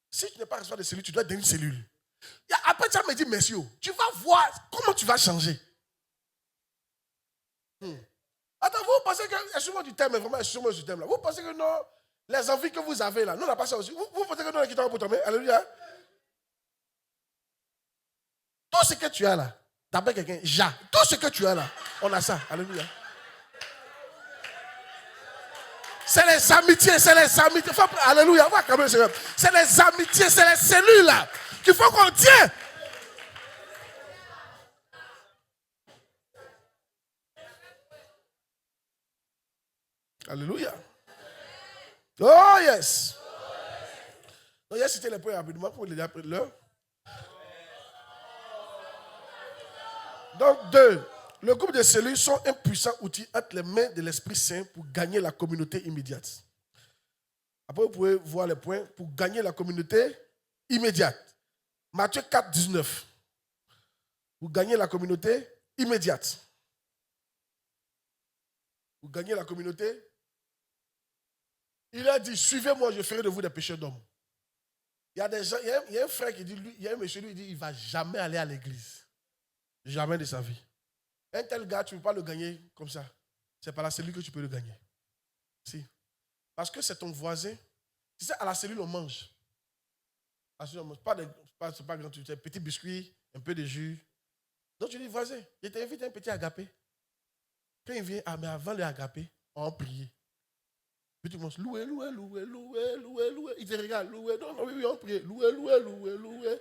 Si tu n'es pas responsable de cellule, tu dois être dans une cellule. Après, tu vas me dire merci. Tu vas voir comment tu vas changer. Attends, vous pensez que, excusez-moi du thème, vraiment, excusez-moi du thème là. Vous pensez que non, les envies que vous avez là, nous on n'a pas ça aussi. Vous pensez que nous on est quitté pour tomber? Alléluia. Tout ce que tu as là, d'après quelqu'un, tout ce que tu as là, on a ça. Alléluia. C'est les amitiés, c'est les amitiés. Alléluia, va calmer le Seigneur. C'est les amitiés, c'est les cellules là qu'il faut qu'on tienne. Alléluia. Oh yes. Donc, il y a cité les points rapidement pour les après l'heure. Donc, 2. Le groupe de cellules sont un puissant outil entre les mains de l'Esprit Saint pour gagner la communauté immédiate. Après, vous pouvez voir les points pour gagner la communauté immédiate. Matthieu 4, 19. Pour gagner la communauté immédiate. Pour gagner la communauté. Il a dit, suivez-moi, je ferai de vous des pécheurs d'hommes. Il y a des gens, il y a un frère qui dit, lui, il y a un monsieur, lui, il dit, il ne va jamais aller à l'église. Jamais de sa vie. Un tel gars, tu ne peux pas le gagner comme ça. C'est par la cellule que tu peux le gagner. Si. Parce que c'est ton voisin. Tu sais, à la cellule, on mange. À la cellule, on mange. C'est pas grand, tu sais, petit biscuit, un peu de jus. Donc tu dis, voisin, je t'invite un petit agapé. Quand il vient, mais avant le agapé, on prie. Puis tu commences, louer. Il te regarde, louer. Non, oui, on prie. Louer.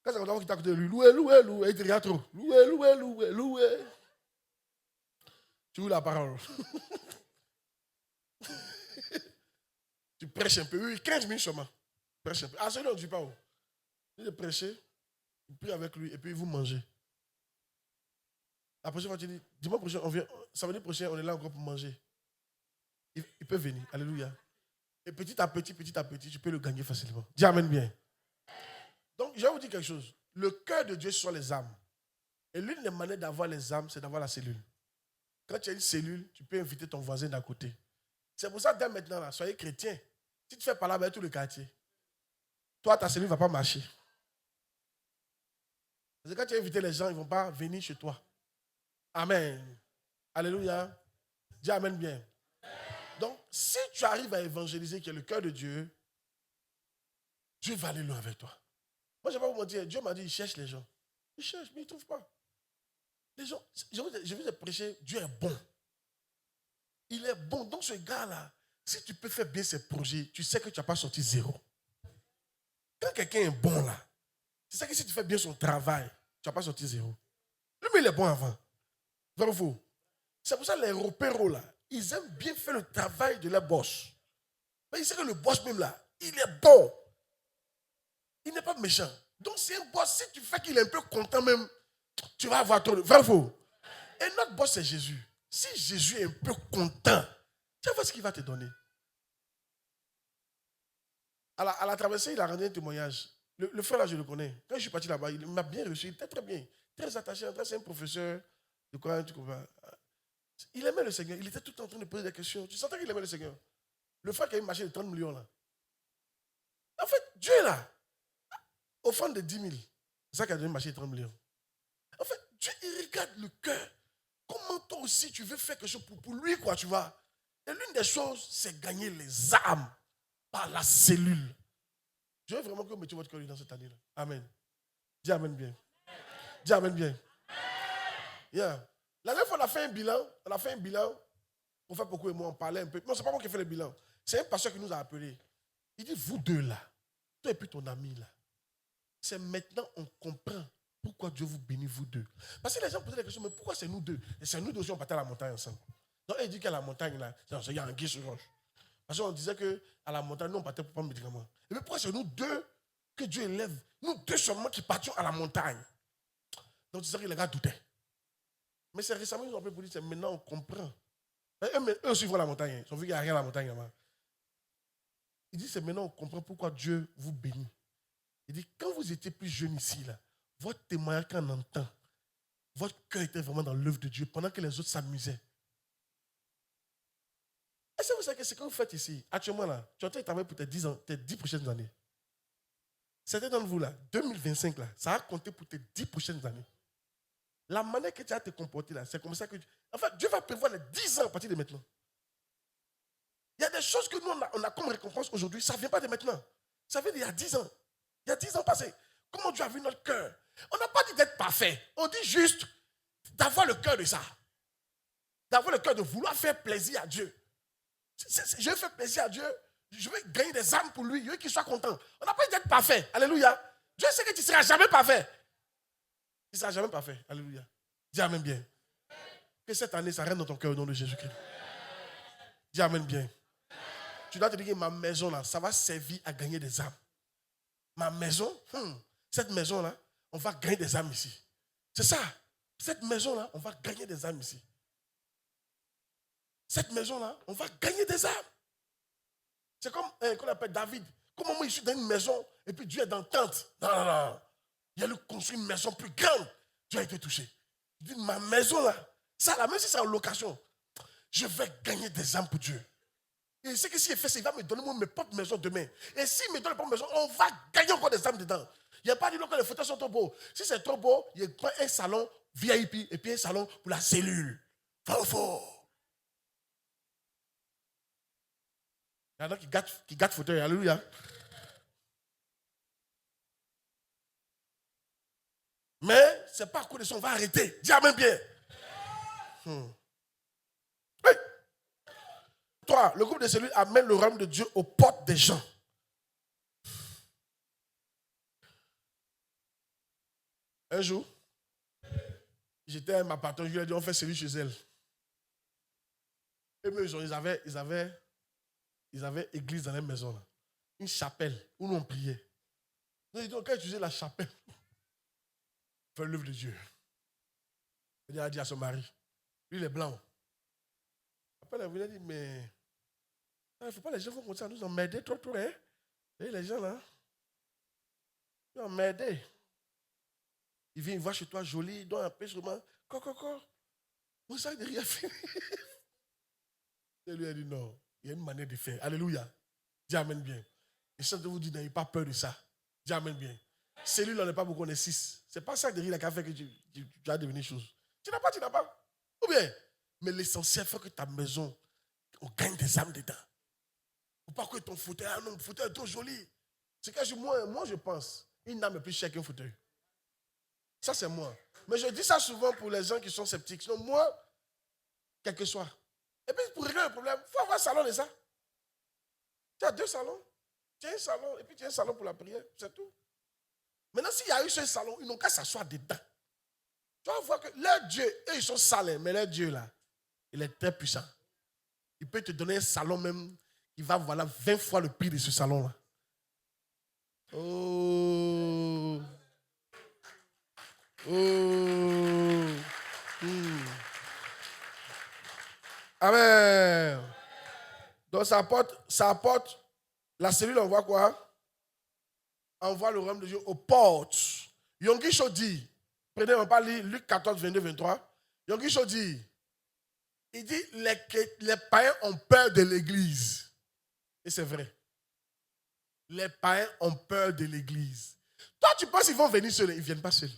Quand c'est comme ça qu'il t'a côté de lui, louer. Il te regarde trop. Louer. Tu ouvres la parole. Tu prêches un peu. Oui, 15 minutes seulement. Prêche un peu. Ah, celui-là, on ne dit pas où. Il est prêché, tu pries avec lui et puis vous mangez. La prochaine fois, tu dis, dimanche prochain, on vient. Samedi prochain, on est là encore pour manger. Il peut venir. Alléluia. Et petit à petit, tu peux le gagner facilement. Dis amen bien. Donc, je vais vous dire quelque chose. Le cœur de Dieu, ce sont les âmes. Et l'une des manières d'avoir les âmes, c'est d'avoir la cellule. Quand tu as une cellule, tu peux inviter ton voisin d'à côté. C'est pour ça, dès maintenant, là, soyez chrétien. Si tu fais parler avec tout le quartier, toi, ta cellule ne va pas marcher. Parce que quand tu as invité les gens, ils ne vont pas venir chez toi. Amen. Alléluia. Dis amen bien. Donc, si tu arrives à évangéliser qui est le cœur de Dieu, Dieu va aller loin avec toi. Moi, je ne vais pas vous mentir. Dieu m'a dit, il cherche les gens. Il cherche, mais il ne trouve pas. Les gens, je vous ai prêché, Dieu est bon. Il est bon. Donc, ce gars-là, si tu peux faire bien ses projets, tu sais que tu n'as pas sorti zéro. Quand quelqu'un est bon là, tu sais que si tu fais bien son travail, tu n'as pas sorti zéro. Lui, mais il est bon avant. Vrai ou faux? C'est pour ça que les repéros là, ils aiment bien faire le travail de leur boss. Mais ils savent que le boss même là, il est bon. Il n'est pas méchant. Donc c'est un boss, si tu fais qu'il est un peu content même, tu vas avoir trop de... Vrai ou faux? Et notre boss c'est Jésus. Si Jésus est un peu content, tu vas voir ce qu'il va te donner. À la traversée, il a rendu un témoignage. Le frère là, je le connais. Quand je suis parti là-bas, il m'a bien reçu. Il était très bien. Très attaché. C'est un professeur de quoi, tu comprends? Il aimait le Seigneur. Il était tout le temps en train de poser des questions. Tu sentais qu'il aimait le Seigneur. Le frère qui a une machine de 30 millions là. En fait, Dieu est là. Offrande de 10 000. C'est ça qui a donné une machine de 30 millions. En fait, Dieu, il regarde le cœur. Comment toi aussi tu veux faire quelque chose pour lui, quoi, tu vois. Et l'une des choses, c'est gagner les âmes par la cellule. Je veux vraiment que vous mettiez votre cœur dans cette année-là. Amen. Dis amen bien. Dis amen bien. Yeah. La dernière fois, on a fait un bilan. Pour faire beaucoup et moi, on parlait un peu. Non, c'est pas moi qui ai fait le bilan. C'est un pasteur qui nous a appelés. Il dit, vous deux là, toi et puis ton ami là, c'est maintenant on comprend pourquoi Dieu vous bénit, vous deux. Parce que les gens posaient la question, mais pourquoi c'est nous deux? Et c'est nous deux qui on partait à la montagne ensemble. Donc, il dit qu'à la montagne là, il y a un guet sur roche. Parce qu'on disait qu'à la montagne, nous on partait pour prendre le médicament. Et mais pourquoi c'est nous deux que Dieu élève? Nous deux seulement qui partions à la montagne. Donc, c'est ça que les gars doutaient. Mais c'est récemment, ils nous ont appelé pour dire, c'est maintenant on comprend. Eux aussi vont à la montagne. Ils ont vu qu'il n'y a rien à la montagne. Il dit, c'est maintenant on comprend pourquoi Dieu vous bénit. Il dit, quand vous étiez plus jeune ici, là, votre témoignage qu'on entend, votre cœur était vraiment dans l'œuvre de Dieu pendant que les autres s'amusaient. Est-ce que vous savez que ce que vous faites ici, actuellement là, tu es en train de travailler pour tes 10 prochaines années. Certains d'entre vous, là, 2025, là, ça a compté pour tes 10 prochaines années. La manière que tu as te comporter, là, c'est comme ça que... En fait, Dieu va prévoir les 10 ans à partir de maintenant. Il y a des choses que nous, on a comme récompense aujourd'hui. Ça ne vient pas de maintenant. Ça vient d'il y a 10 ans. Il y a 10 ans passés. Comment Dieu a vu notre cœur? On n'a pas dit d'être parfait. On dit juste d'avoir le cœur de ça. D'avoir le cœur de vouloir faire plaisir à Dieu. Je veux faire plaisir à Dieu. Je veux gagner des âmes pour lui. Je veux qu'il soit content. On n'a pas dit d'être parfait. Alléluia. Dieu sait que tu ne seras jamais parfait. Tu ne seras jamais parfait. Alléluia. Dis amen bien. Que cette année, ça rentre dans ton cœur au nom de Jésus-Christ. Dis amen bien. Tu dois te dire que ma maison, là, ça va servir à gagner des âmes. Ma maison, cette maison-là, on va gagner des âmes ici. C'est ça. Cette maison-là, on va gagner des âmes ici. Cette maison-là, on va gagner des âmes. C'est comme qu'on appelle David. Comment moi, je suis dans une maison et puis Dieu est dans une tente. Non. Il a lui construit une maison plus grande. Dieu a été touché. Il dit, ma maison-là, ça là, même si c'est en location, je vais gagner des âmes pour Dieu. Et il sait que s'il fait ça, il va me donner mes propres maisons demain. Et s'il me donne les propres maisons, on va gagner encore des âmes dedans. Il n'y a pas dit que les fauteuils sont trop beaux. Si c'est trop beau, il prend un salon VIP et puis un salon pour la cellule. Fort. Il y en a qui gâtent fauteuil. Alléluia. Mais ce n'est pas à cause de ça, on va arrêter. Dis amen bien. Oui. 3. Le groupe de cellules amène le royaume de Dieu aux portes des gens. Un jour, j'étais à ma patronne, je lui ai dit, on fait cellule chez elle. Et eux, ils avaient église dans la maison. Là. Une chapelle où nous on priait. Donc, ils dit, on peut utiliser la chapelle. Faire l'œuvre de Dieu. Il a dit à son mari, lui il est blanc. Après, elle a dit, mais il ne faut pas les gens font comme ça, nous emmerder trop, hein. Et les gens là, ils ont emmerdé. Il vient, il voit chez toi joli, il doit un peu sûrement. Coco. Vous savez de rien fini. Il lui a dit non, il y a une manière de faire. Alléluia. Dis amen bien. Et ça de vous dire, n'ayez pas peur de ça. Dis amen bien. Celui-là, on n'est pas beaucoup, on est 6. C'est pas ça de rire qui a fait que tu vas devenir chose. Tu n'as pas. Ou bien, mais l'essentiel, faut que ta maison, on gagne des âmes dedans. Faut pas que ton fauteuil, non, fauteuil est trop joli. C'est que moi, je pense, une âme est plus chère qu'un fauteuil. Ça, c'est moi. Mais je dis ça souvent pour les gens qui sont sceptiques. Sinon, moi, quel que soit. Et puis, pour régler le problème, il faut avoir un salon de ça. Tu as 2 salons. Tu as un salon, et puis tu as un salon pour la prière. C'est tout. Maintenant, s'il y a eu ce salon, ils n'ont qu'à s'asseoir dedans. Tu vas voir que leur Dieu, eux, ils sont salés, mais leur Dieu, là, il est très puissant. Il peut te donner un salon même qui va valoir 20 fois le prix de ce salon-là. Oh. Amen. Donc ça apporte la cellule, on voit quoi? On voit le royaume de Dieu aux portes. Yongisho dit, prenez, on parle Luc 14, 22, 23. Yongisho dit, il dit, les païens ont peur de l'église. Et c'est vrai. Les païens ont peur de l'église. Toi, tu penses qu'ils vont venir seuls? Ils ne viennent pas seuls.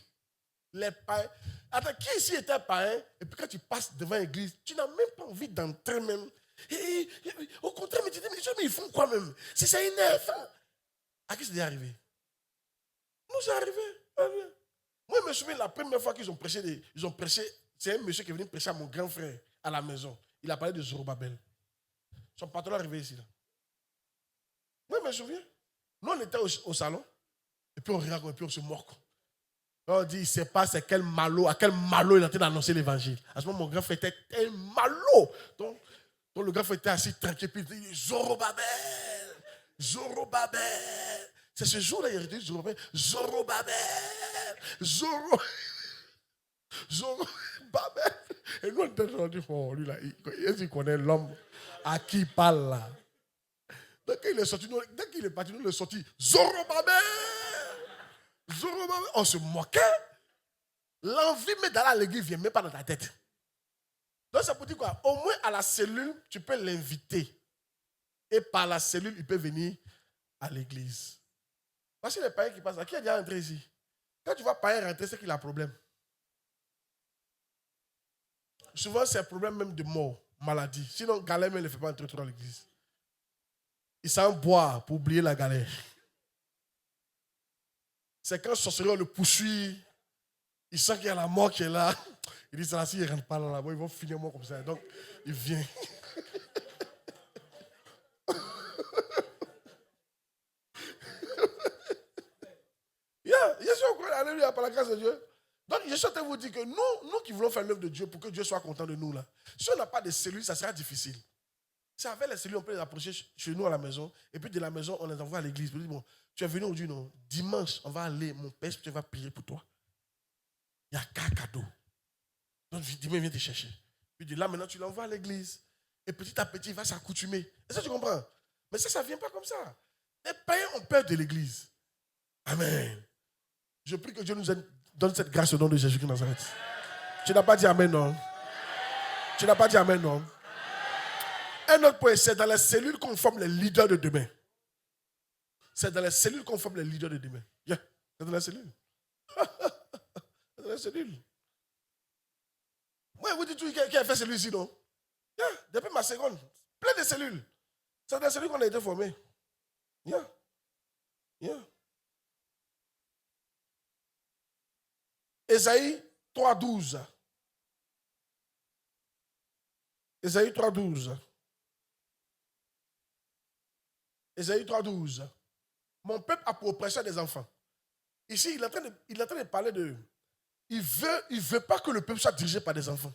Les païens. Attends, qui ici était païen? Et puis quand tu passes devant l'église, tu n'as même pas envie d'entrer même. Et, au contraire, mais tu te dis, mais ils font quoi même? Si c'est une œuvre. À qui c'est arrivé? Nous, c'est arrivé. Moi, je me souviens la première fois qu'ils ont prêché, c'est un monsieur qui est venu prêcher à mon grand frère à la maison. Il a parlé de Zorobabel. Son patron est arrivé ici. Là. Moi, je me souviens. Nous, on était au salon. Et puis on regarde, et puis on se moque. On dit, il ne sait pas à quel malo il est en train d'annoncer l'évangile. À ce moment, mon grand frère était un malo. Donc le grand frère était assis tranquille, puis il dit, Zorobabel. C'est ce jour-là, il a dit Zorobabel. Et nous, on dit, oh, lui là, il connaît l'homme à qui il parle là. Dès qu'il est sorti, dès qu'il est parti, nous, il est sorti, Zorobabel. On se moquait. L'envie mais d'aller à l'église ne vient même pas dans ta tête. Donc ça peut dire quoi? Au moins à la cellule, tu peux l'inviter. Et par la cellule, il peut venir à l'église. Parce que les païens qui passent là, qui est déjà entré ici? Quand tu vois païen rentrer, c'est qu'il a un problème. Souvent, c'est un problème même de mort, maladie. Sinon, galère même ne fait pas entrer trop dans l'église. Il s'en boit pour oublier la galère. C'est quand le sorcier le poursuit, il sent qu'il y a la mort qui est là. Il dit, ça là, s'il ne rentre pas là, ils vont finir moi comme ça. Donc, il vient. Je suis encore, alléluia, par la grâce de Dieu. Donc, je suis en train de vous dire que nous qui voulons faire l'œuvre de Dieu pour que Dieu soit content de nous, là, si on n'a pas de cellules, ça sera difficile. C'est avec les cellules, on peut les approcher chez nous à la maison, et puis de la maison, on les envoie à l'église. On dit, bon, tu es venu aujourd'hui, non? Dimanche, on va aller, mon père, tu vas prier pour toi. Il y a qu'un cadeau. Donc, dimanche, viens te chercher. Puis de là, maintenant, tu l'envoies à l'église. Et petit à petit, il va s'accoutumer. Est-ce que tu comprends? Mais ça ne vient pas comme ça. Les païens ont peur de l'église. Amen. Je prie que Dieu nous donne cette grâce au nom de Jésus-Christ de Nazareth. Tu n'as pas dit amen, non? Tu n'as pas dit amen, non? Un autre point, c'est dans les cellules qu'on forme les leaders de demain. C'est dans les cellules qu'on forme les leaders de demain. Yeah. C'est dans les cellules. C'est dans les cellules. Moi, vous dites qui a fait celui ici, non? Yeah. Depuis ma seconde, plein de cellules. C'est dans les cellules qu'on a été formés. Yeah. Yeah. Ésaïe 3.12. Ésaïe 3.12. Ésaïe 3.12. Mon peuple a pour oppression des enfants. Ici, il est en train de parler de... Il veut pas que le peuple soit dirigé par des enfants.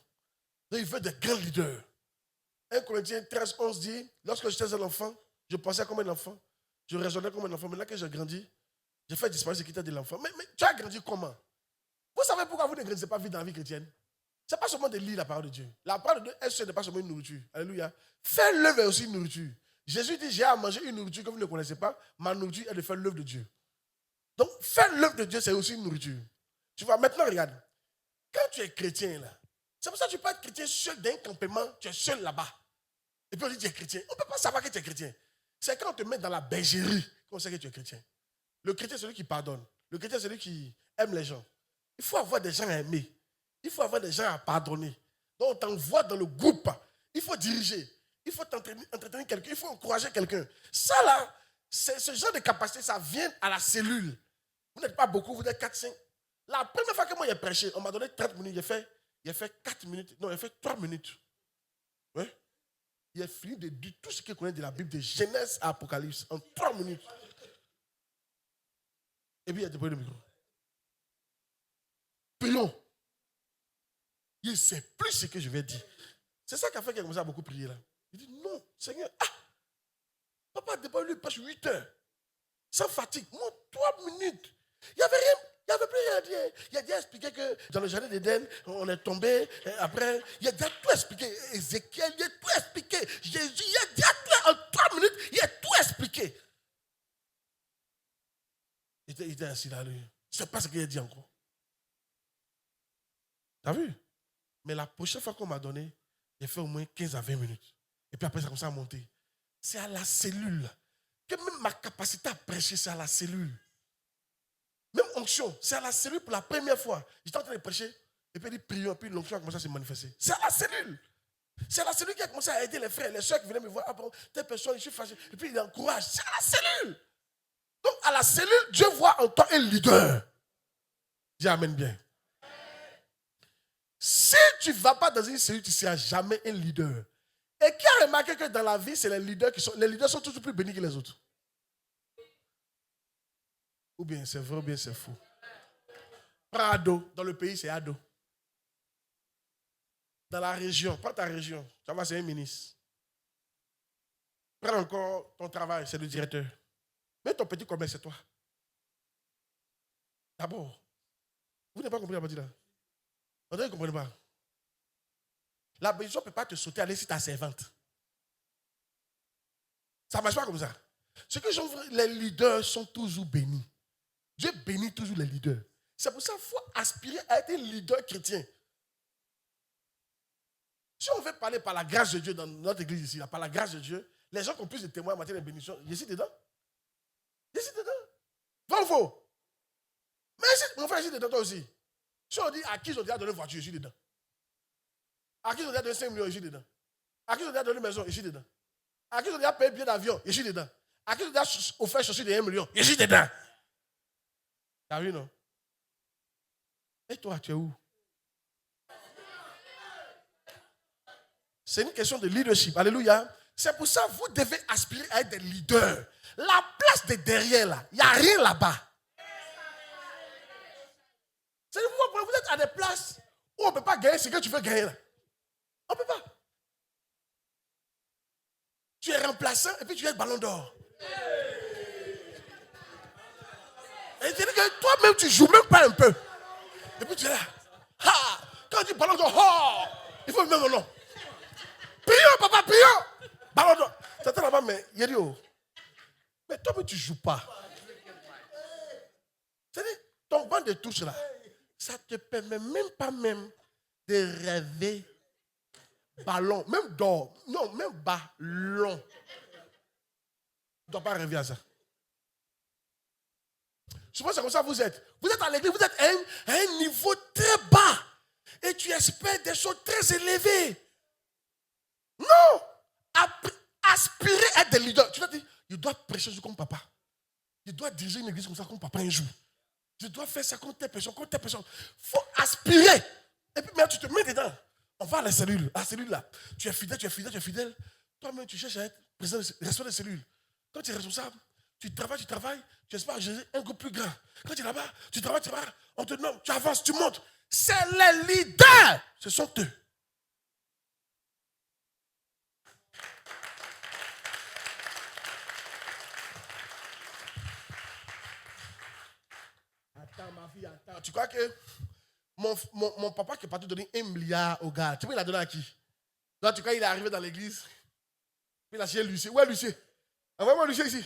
Donc, il veut des grands leaders. 1 Corinthiens 13.11 dit, lorsque j'étais un enfant, je pensais comme un enfant. Je raisonnais comme un enfant. Maintenant que j'ai grandi, j'ai fait disparaître ce qui était de l'enfant. Mais tu as grandi comment? Vous savez pourquoi vous ne grandissez pas vite dans la vie chrétienne? Ce n'est pas seulement de lire la parole de Dieu. La parole de Dieu, elle n'est pas seulement une nourriture. Alléluia. Faire l'œuvre est aussi une nourriture. Jésus dit, j'ai à manger une nourriture que vous ne connaissez pas. Ma nourriture est de faire l'œuvre de Dieu. Donc, faire l'œuvre de Dieu, c'est aussi une nourriture. Tu vois, maintenant, regarde. Quand tu es chrétien, là, c'est pour ça que tu peux être chrétien seul dans un campement, tu es seul là-bas. Et puis on dit que tu es chrétien. On ne peut pas savoir que tu es chrétien. C'est quand on te met dans la bergerie qu'on sait que tu es chrétien. Le chrétien, c'est celui qui pardonne. Le chrétien, c'est celui qui aime les gens. Il faut avoir des gens à aimer. Il faut avoir des gens à pardonner. Donc on t'envoie dans le groupe. Il faut diriger. Il faut entretenir quelqu'un. Il faut encourager quelqu'un. Ça là, ce genre de capacité, ça vient à la cellule. Vous n'êtes pas beaucoup, vous êtes 4-5. La première fois que moi j'ai prêché, on m'a donné 30 minutes. Il a fait 4 minutes. Non, il a fait 3 minutes. Ouais. Il a fini de dire tout ce qu'il connaît de la Bible, de Genèse à Apocalypse, en 3 minutes. Et puis il a déployé le micro. Prions. Il ne sait plus ce que je vais dire. C'est ça qui a fait qu'il a commencé à beaucoup prier là. Il dit non, Seigneur, papa déploie lui passe 8 heures. Sans fatigue. Moi, 3 minutes. Il n'y avait rien. Il n'y avait plus rien à dire. Il a déjà expliqué que dans le jardin d'Éden, on est tombé. Après, il a déjà tout expliqué. Ézéchiel, il a tout expliqué. Jésus, il a déjà tout, en 3 minutes, il a tout expliqué. Il était assis là, lui. Je ne sais pas ce qu'il a dit encore. T'as vu? Mais la prochaine fois qu'on m'a donné, j'ai fait au moins 15 à 20 minutes. Et puis après, ça commence à monter. C'est à la cellule. Que même ma capacité à prêcher, c'est à la cellule. Même onction, c'est à la cellule pour la première fois. J'étais en train de prêcher, et puis il dit prions, et puis l'onction a commencé à se manifester. C'est à la cellule. C'est à la cellule qui a commencé à aider les frères, les soeurs qui venaient me voir. Ah bon, telle personne, je suis fâché. Et puis il encourage. C'est à la cellule. Donc à la cellule, Dieu voit en toi un leader. Dis amen bien. Si tu ne vas pas dans une cellule, tu ne seras jamais un leader. Et qui a remarqué que dans la vie, c'est les leaders sont toujours plus bénis que les autres. Ou bien c'est vrai, ou bien c'est faux. Prends Ado. Dans le pays, c'est Ado. Dans la région, prends ta région. Ça va, c'est un ministre. Prends encore ton travail, c'est le directeur. Mais ton petit commerce, c'est toi. D'abord, vous n'avez pas compris la partie là. On ne comprenez pas. La bénédiction ne peut pas te sauter, aller si ta servante. Ça ne marche pas comme ça. Ce que j'en veux, les leaders sont toujours bénis. Dieu bénit toujours les leaders. C'est pour ça qu'il faut aspirer à être un leader chrétien. Si on veut parler par la grâce de Dieu dans notre église ici, par la grâce de Dieu, les gens qui ont plus de témoins en matière de bénédiction, je suis dedans. Je suis dedans. Vrai ou faux? Mais mon frère, je suis dedans toi aussi. Si on dit à qui ils ont déjà donné une voiture, je suis dedans. À qui ils ont déjà donné 5 millions, je suis dedans. À qui ils ont déjà donné une maison, je suis dedans. À qui ils ont déjà payé billet d'avion, je suis dedans. À qui ils ont déjà offert chercher des 1 million, je suis dedans. T'as vu, non? Et toi, tu es où? C'est une question de leadership. Alléluia. C'est pour ça que vous devez aspirer à être des leaders. La place de derrière, là, il n'y a rien là-bas. C'est vous êtes à des places où on ne peut pas gagner ce que tu veux gagner là. On ne peut pas. Tu es remplaçant et puis tu es ballon d'or. Et c'est-à-dire que toi-même, tu ne joues même pas un peu. Et puis tu es là. Ha! Quand tu dis ballon d'or, il faut même mon nom. Prions, papa, prions. Ballon d'or. T'attends là-bas, mais il dit, oh. Mais toi-même, tu ne joues pas. C'est-à-dire, ton banc de touche là, ça ne te permet même pas de rêver ballon, même d'or. Non, même ballon. Tu ne dois pas rêver à ça. Je pense que c'est comme ça que vous êtes. Vous êtes à l'église, vous êtes à un niveau très bas. Et tu espères des choses très élevées. Non! Aspirer à être des leaders. Tu dois dire, je dois prêcher comme papa. Je dois diriger une église comme ça comme papa un jour. Je dois faire ça comme telle personne, comme telle personne. Il faut aspirer. Et puis, tu te mets dedans. On va à la cellule. À la cellule là. Tu es fidèle, tu es fidèle, tu es fidèle. Toi-même, tu cherches à être responsable des cellules. Quand tu es responsable, tu travailles, tu espères gérer un groupe plus grand. Quand tu es là-bas, tu travailles, on te nomme, tu avances, tu montes. C'est les leaders. Ce sont eux. Attends, ma fille, attends. Tu crois que mon papa qui est parti donner 1 milliard au gars, tu vois, il a donné à qui? Là, tu crois qu'il est arrivé dans l'église? Puis il a cherché Lucie. Où est Lucie? Envoie-moi Lucie ici.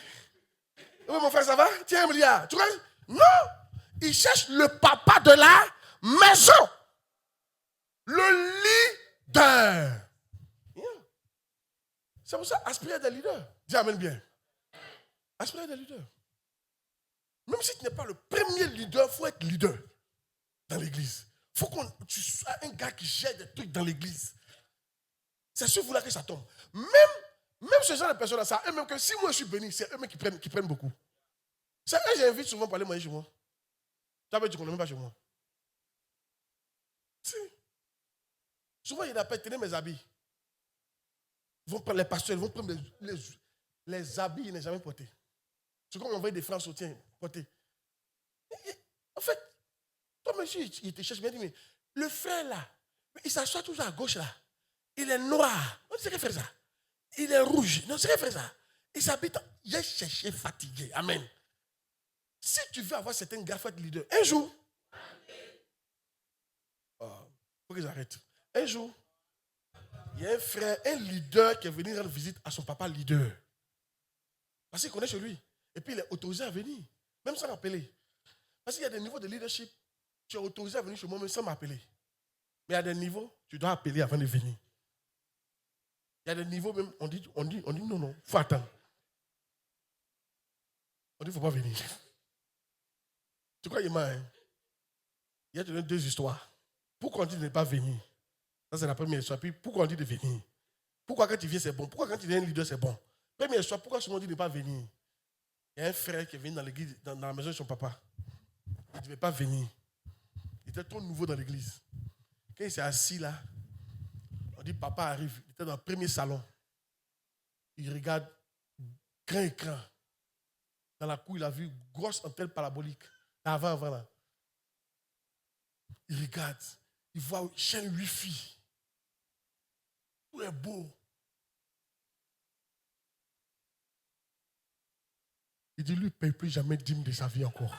Oui, mon frère, ça va? Tiens, 1 milliard. Tu crois? Non! Il cherche le papa de la maison. Le leader. Yeah. C'est pour ça, aspirer à des leaders. Dis amen bien. Aspirer à des leaders. Même si tu n'es pas le premier leader, il faut être leader dans l'église. Il faut que tu sois un gars qui gère des trucs dans l'église. C'est sur vous là que ça tombe. Même ce genre de personnes-là, ça eux-mêmes que si moi je suis béni, c'est eux-mêmes qui prennent beaucoup. C'est eux que j'invite souvent pour aller manger chez moi. Tu ne connais même pas chez moi. Si. Souvent, ils appellent, tenez mes habits. Ils vont prendre les pasteurs, ils vont prendre les habits, ils n'ont jamais portés. C'est comme on envoie des frères soutiens portés. En fait, toi, monsieur, il te cherche bien, dit, mais le frère là, il s'assoit toujours à gauche là. Il est noir. On sait qu'il fait ça. Il est rouge. Non, c'est qu'il fait ça. Il s'habite. Il est cherché fatigué. Amen. Si tu veux avoir certains gars, il faut être leader. Un jour, il faut que j'arrête. Un jour, il y a un frère, un leader qui est venu rendre visite à son papa leader. Parce qu'il connaît chez lui. Et puis il est autorisé à venir, même sans m'appeler. Parce qu'il y a des niveaux de leadership. Tu es autorisé à venir chez moi, même sans m'appeler. Mais il y a des niveaux, tu dois appeler avant de venir. Il y a des niveaux même, on dit non, il faut attendre. On dit, il ne faut pas venir. Tu crois qu'il m'a, hein? Il y a deux histoires. Pourquoi on dit de ne pas venir? Ça, c'est la première histoire. Puis, pourquoi on dit de venir? Pourquoi quand tu viens, c'est bon? Pourquoi quand tu viens un leader, c'est bon? Première histoire, pourquoi souvent on dit de ne pas venir? Il y a un frère qui est venu dans l'église, dans la maison de son papa. Il ne devait pas venir. Il était trop nouveau dans l'église. Quand il s'est assis là, on dit, papa arrive. Il était dans le premier salon. Il regarde, grand écran. Dans la cour, il a vu grosse antenne parabolique. Avant là. Il regarde. Il voit chaîne Wi-Fi. Tout est beau. Il dit, lui, il ne paye plus jamais dîme de sa vie encore.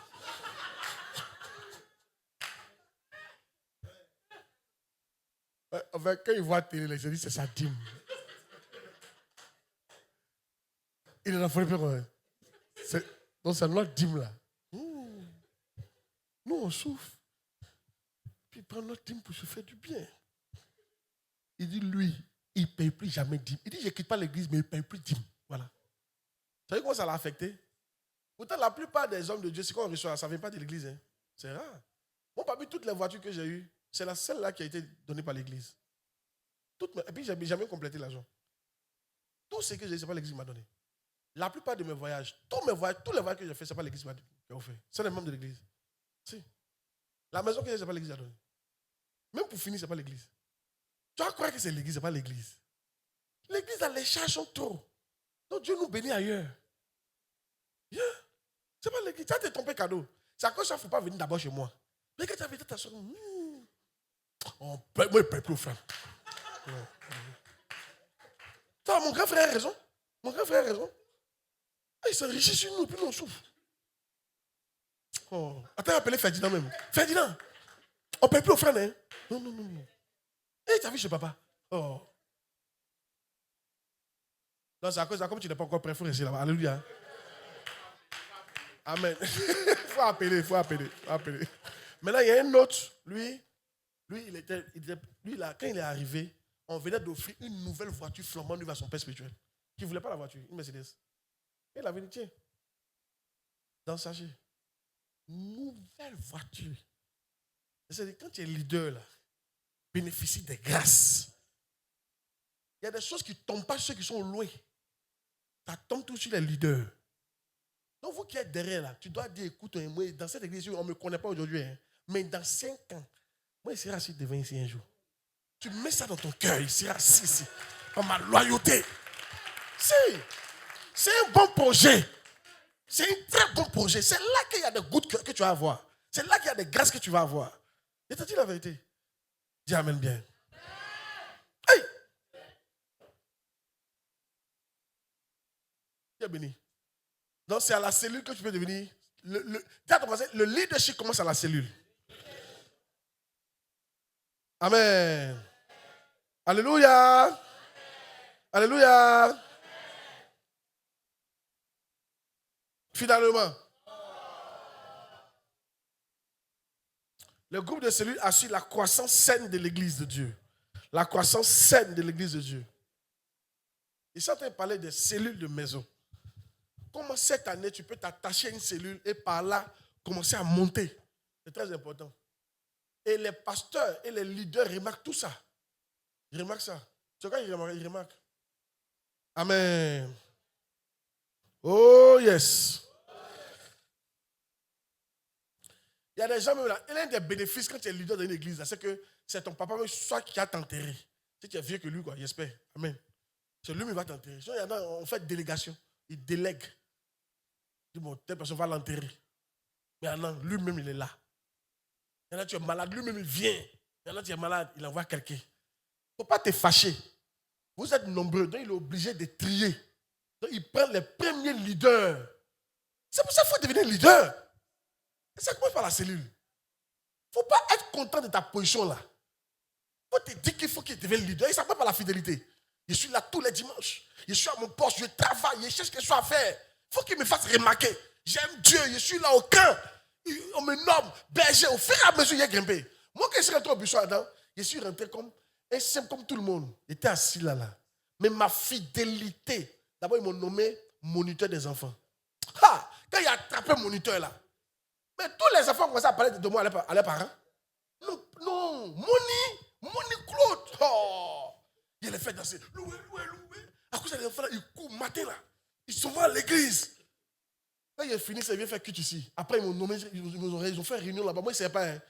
Enfin, quand il voit la télé, il se dit, c'est sa dîme. Il en a fallu plus. Donc, c'est notre dîme là. Nous, on souffre. Puis, il prend notre dîme pour se faire du bien. Il dit, lui, il ne paye plus jamais dîme. Il dit, je ne quitte pas l'église, mais il ne paye plus dîme. Voilà. Vous savez comment ça l'a affecté? Pourtant, la plupart des hommes de Dieu, c'est qu'on reçoit, ça ne vient pas de l'église. Hein. C'est rare. Moi, parmi toutes les voitures que j'ai eues, c'est la seule là qui a été donnée par l'église. Et puis, je n'ai jamais complété l'argent. Tout ce que j'ai, c'est pas l'église qui m'a donné. La plupart de mes voyages, tous les voyages que j'ai fait, c'est pas l'église qui m'a offert. C'est les membres de l'église. Si. La maison que j'ai, c'est pas l'église qui a donné. Même pour finir, c'est pas l'église. Tu vas croire que c'est l'église, c'est pas l'église. L'église, les charges sont trop. Donc Dieu nous bénit ailleurs. Yeah. C'est pas l'église. Tu as été trompé cadeau. C'est à cause ça, il ne faut pas venir d'abord chez moi. Mais quand tu as invité ta soeur, moi, je ne peux plus, frère. Mon grand frère a raison. Mon grand frère a raison. Il s'enrichit sur nous, puis nous on souffre. Oh. Attends, appelez Ferdinand même. Ferdinand, on ne peut plus offrir, hein? Non. Et tu as vu chez papa? Oh. Non, c'est à cause de ça, comme tu n'es pas encore prêt, il faut rester là-bas. Alléluia. Amen. Il faut appeler. Maintenant, il y a un autre, lui, quand il est arrivé, on venait d'offrir une nouvelle voiture flambant neuve à son père spirituel, qui ne voulait pas la voiture, une Mercedes. Et il avait dit, tiens, dans le sachet, nouvelle voiture. C'est-à-dire, quand tu es leader, là, bénéficie des grâces. Il y a des choses qui ne tombent pas sur ceux qui sont loin. Ça tombe tout sur les leaders. Donc, vous qui êtes derrière, là, tu dois dire, écoute, moi, dans cette église, on ne me connaît pas aujourd'hui, hein, mais dans 5 ans, moi, il sera assis devant ici un jour. Tu mets ça dans ton cœur, il sera assis ici, dans ma loyauté. C'est un bon projet. C'est un très bon projet. C'est là qu'il y a des gouttes que tu vas avoir. C'est là qu'il y a des grâces que tu vas avoir. Je te dis la vérité. Dis amen bien. Hey! Tu es béni. Donc c'est à la cellule que tu peux devenir. Le leadership commence à la cellule. Amen. Alléluia. Alléluia. Finalement, le groupe de cellules assure la croissance saine de l'église de Dieu. La croissance saine de l'église de Dieu. Ils sont en train de parler des cellules de maison. Comment cette année, tu peux t'attacher à une cellule et par là, commencer à monter. C'est très important. Et les pasteurs et les leaders remarquent tout ça. Ils remarquent ça. C'est quand ils remarquent. Amen. Oh yes. Il y a des gens même là. L'un des bénéfices quand tu es leader d'une église, c'est que c'est ton papa même soit qui a t'enterré. Si tu es vieux que lui, quoi, j'espère. Amen. C'est lui qui va t'enterrer. Il y en a, on fait délégation. Il délègue. Il dit, bon, telle personne va l'enterrer. Mais maintenant, lui-même, il est là. Il y en a, tu es malade, lui-même, il vient. Il y en a, tu es malade, il envoie quelqu'un. Il ne faut pas te fâcher. Vous êtes nombreux, donc il est obligé de trier. Donc il prend les premiers leaders. C'est pour ça qu'il faut devenir leader. Et ça commence par la cellule. Il ne faut pas être content de ta position là. Il faut te dire qu'il faut qu'il devienne leader. Et ça commence par la fidélité. Je suis là tous les dimanches. Je suis à mon poste, je travaille, je cherche quelque chose à faire. Il faut qu'il me fasse remarquer. J'aime Dieu, je suis là au camp. On me nomme berger. Au fur et à mesure, il a grimpé. Moi, quand je suis rentré au bureau là-dedans, je suis rentré comme tout le monde. J'étais assis là. Mais ma fidélité, d'abord, ils m'ont nommé moniteur des enfants. Ha! Quand il a attrapé le moniteur là, mais tous les enfants commençaient à parler de moi à leurs parents. Non, Moni Claude. Oh! Il les fait danser. Loué. À cause des enfants là, ils courent matin là. Ils sont à l'église. Quand il est fini, ça vient faire cut ici. Après, ils m'ont nommé, ils ont fait une réunion là-bas. Moi, je ne sais pas. Hein.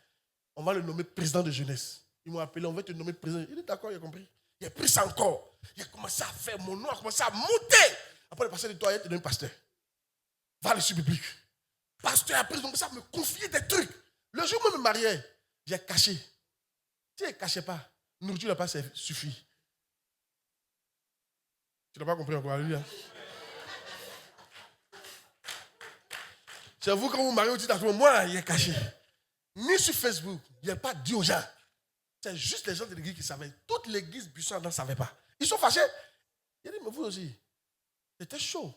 On va le nommer président de jeunesse. Ils m'ont appelé, on va te nommer président. Il est d'accord, il a compris. Il a pris ça encore. Il a commencé à faire, mon nom a commencé à monter. Après, le pasteur de toi, il te donne pasteur. Va à l'étude biblique. Pasteur, après, ils ont commencé à me confier des trucs. Le jour où je me mariais, j'ai caché. Si je ne cachais pas, nourriture n'a pas suffi. Tu n'as pas compris encore, alléluia. C'est vous, quand vous mariez, vous dites à tout le monde, moi, il est caché. Ni sur Facebook, il n'y a pas dit aux gens. C'est juste les gens de l'église qui savaient. Toute l'église Buisson ne savait pas. Ils sont fâchés. Il a dit, mais vous aussi. C'était chaud.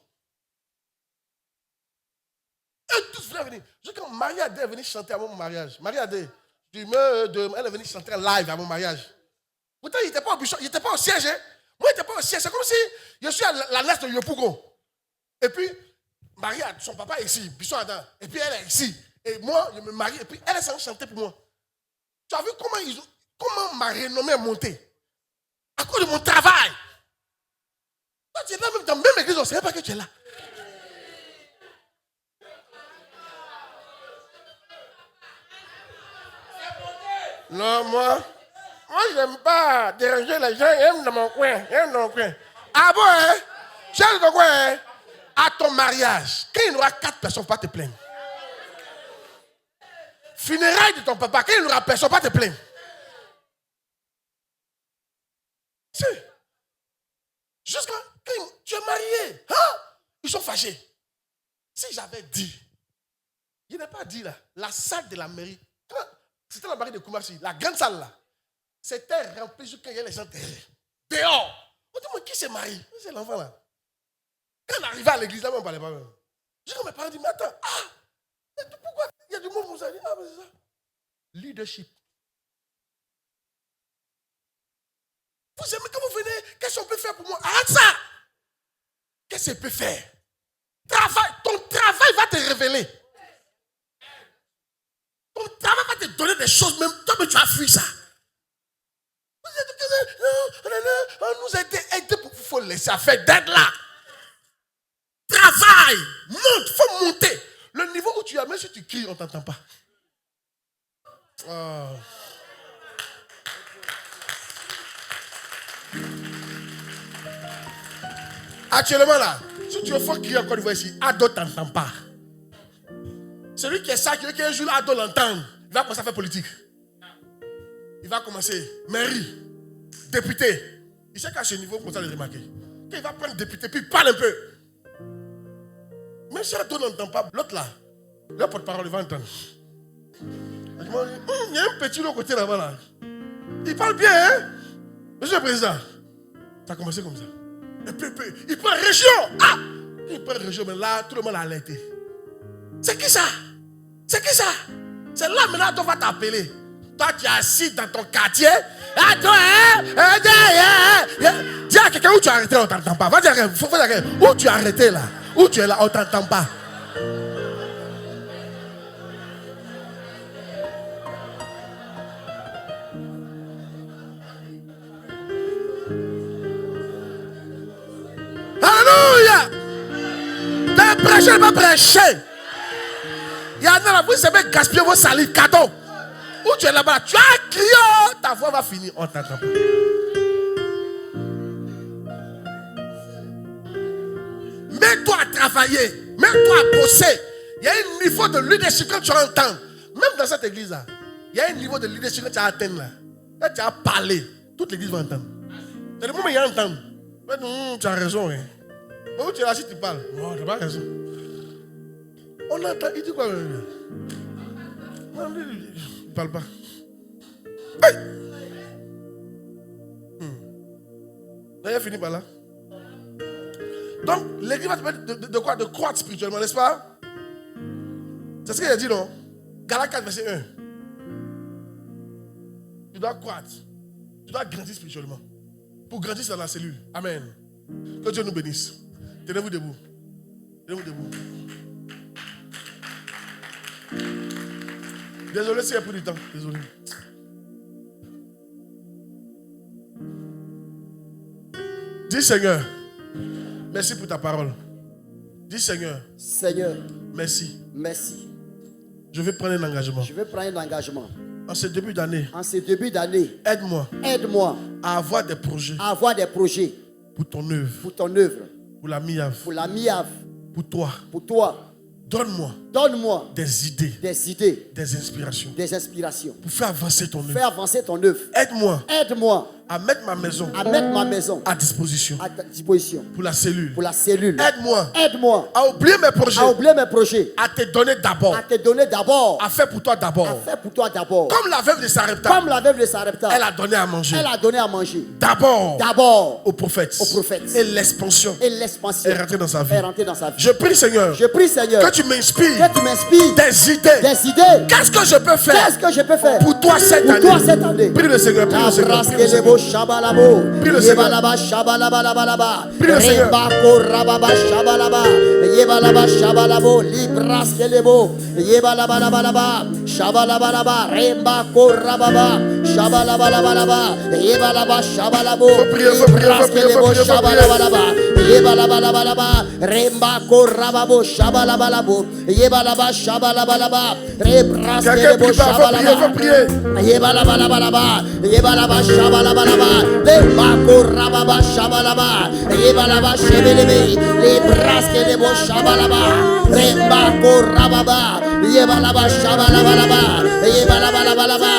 Et tous venaient venir. Quand Marie Adé est venue chanter à mon mariage. Marie Adé, elle est venue chanter live à mon mariage. Pourtant, il n'était pas au Buisson, il n'était pas au siège. Hein. Moi, il n'était pas au siège. C'est comme si je suis à la neste de Yopougon. Et puis, mariée, son papa est ici, puis son Adam, et puis elle est ici. Et moi, je me marie, et puis elle est sans chanter pour moi. Tu as vu comment ma renommée est montée? À cause de mon travail. Toi, tu es là même dans la même église, on ne savait pas que tu es là. Non, moi, j'aime pas déranger les gens, j'aime dans mon coin, Ah bon, hein? Tu es dans ton coin, hein? À ton mariage, quand il y aura 4 personnes, pas te plaindre. Funérailles de ton papa, quand il y aura personne, pas te plaindre. Si. Jusqu'à quand tu es marié, hein? Ils sont fâchés. Si j'avais dit, je n'ai pas dit là, la salle de la mairie, c'était la mairie de Koumassi, la grande salle là, c'était rempli jusqu'à les gens dehors. On dit, mais qui s'est marié? C'est l'enfant là. Quand on arrivait à l'église, là, on ne parlait pas même. J'ai comme mes parents dit, mais attends, pourquoi il y a du monde comme ça? Mais c'est ça. Leadership. Vous aimez quand vous venez, qu'est-ce qu'on peut faire pour moi? Arrête ça! Qu'est-ce qu'on peut faire? Ton travail va te révéler. Ton travail va te donner des choses, même toi, mais tu as fui ça. On nous a été aidés pour qu'il faut laisser faire d'être là. Travail, monte, il faut monter. Le niveau où tu es, même si tu cries, on ne t'entend pas. Oh. Actuellement là, si tu veux faut crier encore une fois ici, Ado t'entend pas. Celui qui est sage, qui veut qu'un jour Ado l'entende, il va commencer à faire politique. Il va commencer, mairie, député. Il sait qu'à ce niveau, comme ça le remarquer. Quand il va prendre député, puis il parle un peu. Mais si Ado n'entend pas, l'autre là, le porte-parole, il va entendre. Il y a un petit de l'autre côté là-bas là. Il parle bien, hein? Monsieur le Président, ça a commencé comme ça. Il prend région. Il prend région, mais là, tout le monde a alerté. C'est qui ça? C'est qui ça? C'est là maintenant qu'on va t'appeler. Toi, tu es assis dans ton quartier. Dis à quelqu'un où tu as arrêté, on ne t'entend pas. Va dire, où tu as arrêté là? Où tu es là, on ne t'entend pas. Alléluia! T'es prêché, pas prêché. Il y en a là, vous savez gaspiller vos salives, cadeaux. Où tu es là-bas, tu as crié, ta voix va finir, on t'entend pas. Mets-toi à travailler, mets-toi à bosser. Il y a un niveau de leadership que tu entends. Même dans cette église-là, il y a un niveau de leadership que tu as atteint là. Là, tu as parlé, toute l'église va entendre. C'est le moment où il y a entendre. Tu as raison. Hein. Où tu es là si tu parles? Oh, tu n'as pas raison. On entend, il dit quoi? Non, il ne parle pas. Hey! Là, il a fini par là. Donc, l'église va te permettre de quoi? De croître spirituellement, n'est-ce pas? C'est ce qu'il a dit, non? Galates 4, verset 1. Tu dois croître. Tu dois grandir spirituellement. Pour grandir dans la cellule. Amen. Que Dieu nous bénisse. Tenez-vous debout. Tenez-vous debout. Désolé s'il y a plus de temps. Désolé. Dis Seigneur, merci pour ta parole. Dis Seigneur, merci. Merci. Je vais prendre un engagement. Je vais prendre un engagement. En ce début d'année, aide-moi à avoir des projets. Pour ton œuvre. Pour la MIAV. Pour toi. Donne-moi des idées. Des inspirations. Pour faire avancer ton œuvre. Aide-moi à mettre ma maison à disposition. Pour la cellule. Aide-moi à oublier mes projets. À te donner d'abord. À faire pour toi d'abord. Comme la veuve de Sarepta. Elle a donné à manger. D'abord aux prophètes. Et l'expansion est rentrée dans sa vie. Je prie Seigneur que tu m'inspires des idées. Qu'est-ce que je peux faire pour toi cette année? Prie le Seigneur. shabalabo. Prie le Seigneur. Yebalaba shabalabalaba. Prie le Seigneur. Rebako rababa shabalaba. Yebalaba shabalabo. Libras kelebo. Yebalabalaba. Shabalabalaba. Rembako rababa. Shabalabalaba. Yebalaba shabalabo. Faut prier, faut prier, Libras faut prier, kelebo faut prier, faut prier. shabalabalaba. Yebalabalaba. Rembako rababo shabalabalabo. Yebalaba shabalabalaba. Rebras Quelqu'un kelebo prie pas, faut prier, faut prier. Yebalabalaba, yebalaba shabalabalaba, le bako rababa shabalaba, yebalaba shebelebe, le braske le bo shabalaba, le bako rababa, yebalaba shabalabalaba, yebalabalabalaba,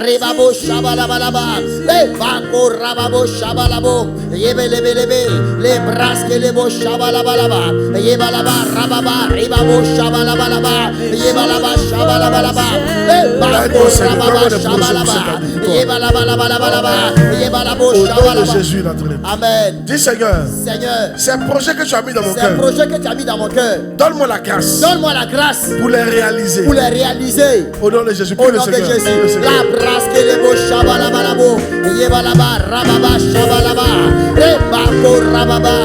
rebabo shabalabalaba, le bako rababo shabalabo, yebelebelebe, le braske le bo shabalabalaba, yebalaba rababa, rebabo shabalabalaba, yebalaba shabalabalaba, le bako rababa shabalaba, yebalabalabalaba, yebalabo Au nom de shabalaba. Jésus Nazareth. Amen. Dis Seigneur, Seigneur, ces projets que tu as mis dans mon c'est un cœur, projet que tu as mis dans mon cœur. donne-moi la grâce Donne-moi la grâce pour les réaliser. pour les réaliser. Au nom de Jésus, Au prie le nom de Seigneur. Prie le Jésus, Seigneur. la brasse que les beaux shabalabalabo, yebalaba, rababa, shabalaba, rebako, rababa,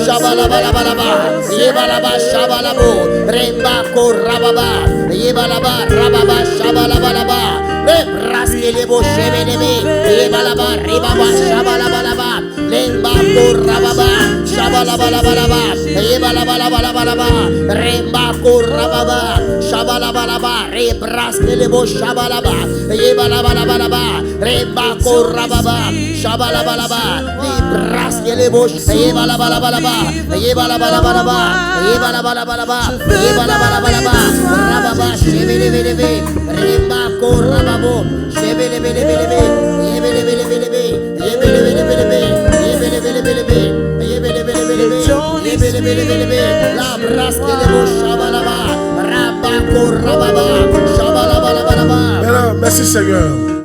shabalabalabalaba, yebalaba, shabalabo, rebako, rababa, yebalaba, rababa, shabalabalaba, rebras que les beaux shebelebe, yebalaba, rebaba, shabalabalaba, rebako, rababa, shabalabalaba, yebalabalabalaba, rebako, rababa, shabalabalaba, rebras que les beaux shabalaba, yebalabalabalaba, rebako rababa, shabalabalaba, libras que les beaux, yebalabalabalaba, yebalabalabalaba, yebalabalabalaba, yebalabalabalaba, rababa, shebelebelebe, rebako rababo, shebelebelebelebe, yebelebelebelebe, yebelebelebelebe, yebelebelebelebe, yebelebelebelebe, la bras que les beaux shabalaba, rabako rababa, shabalabalaba. Maintenant, merci Seigneur.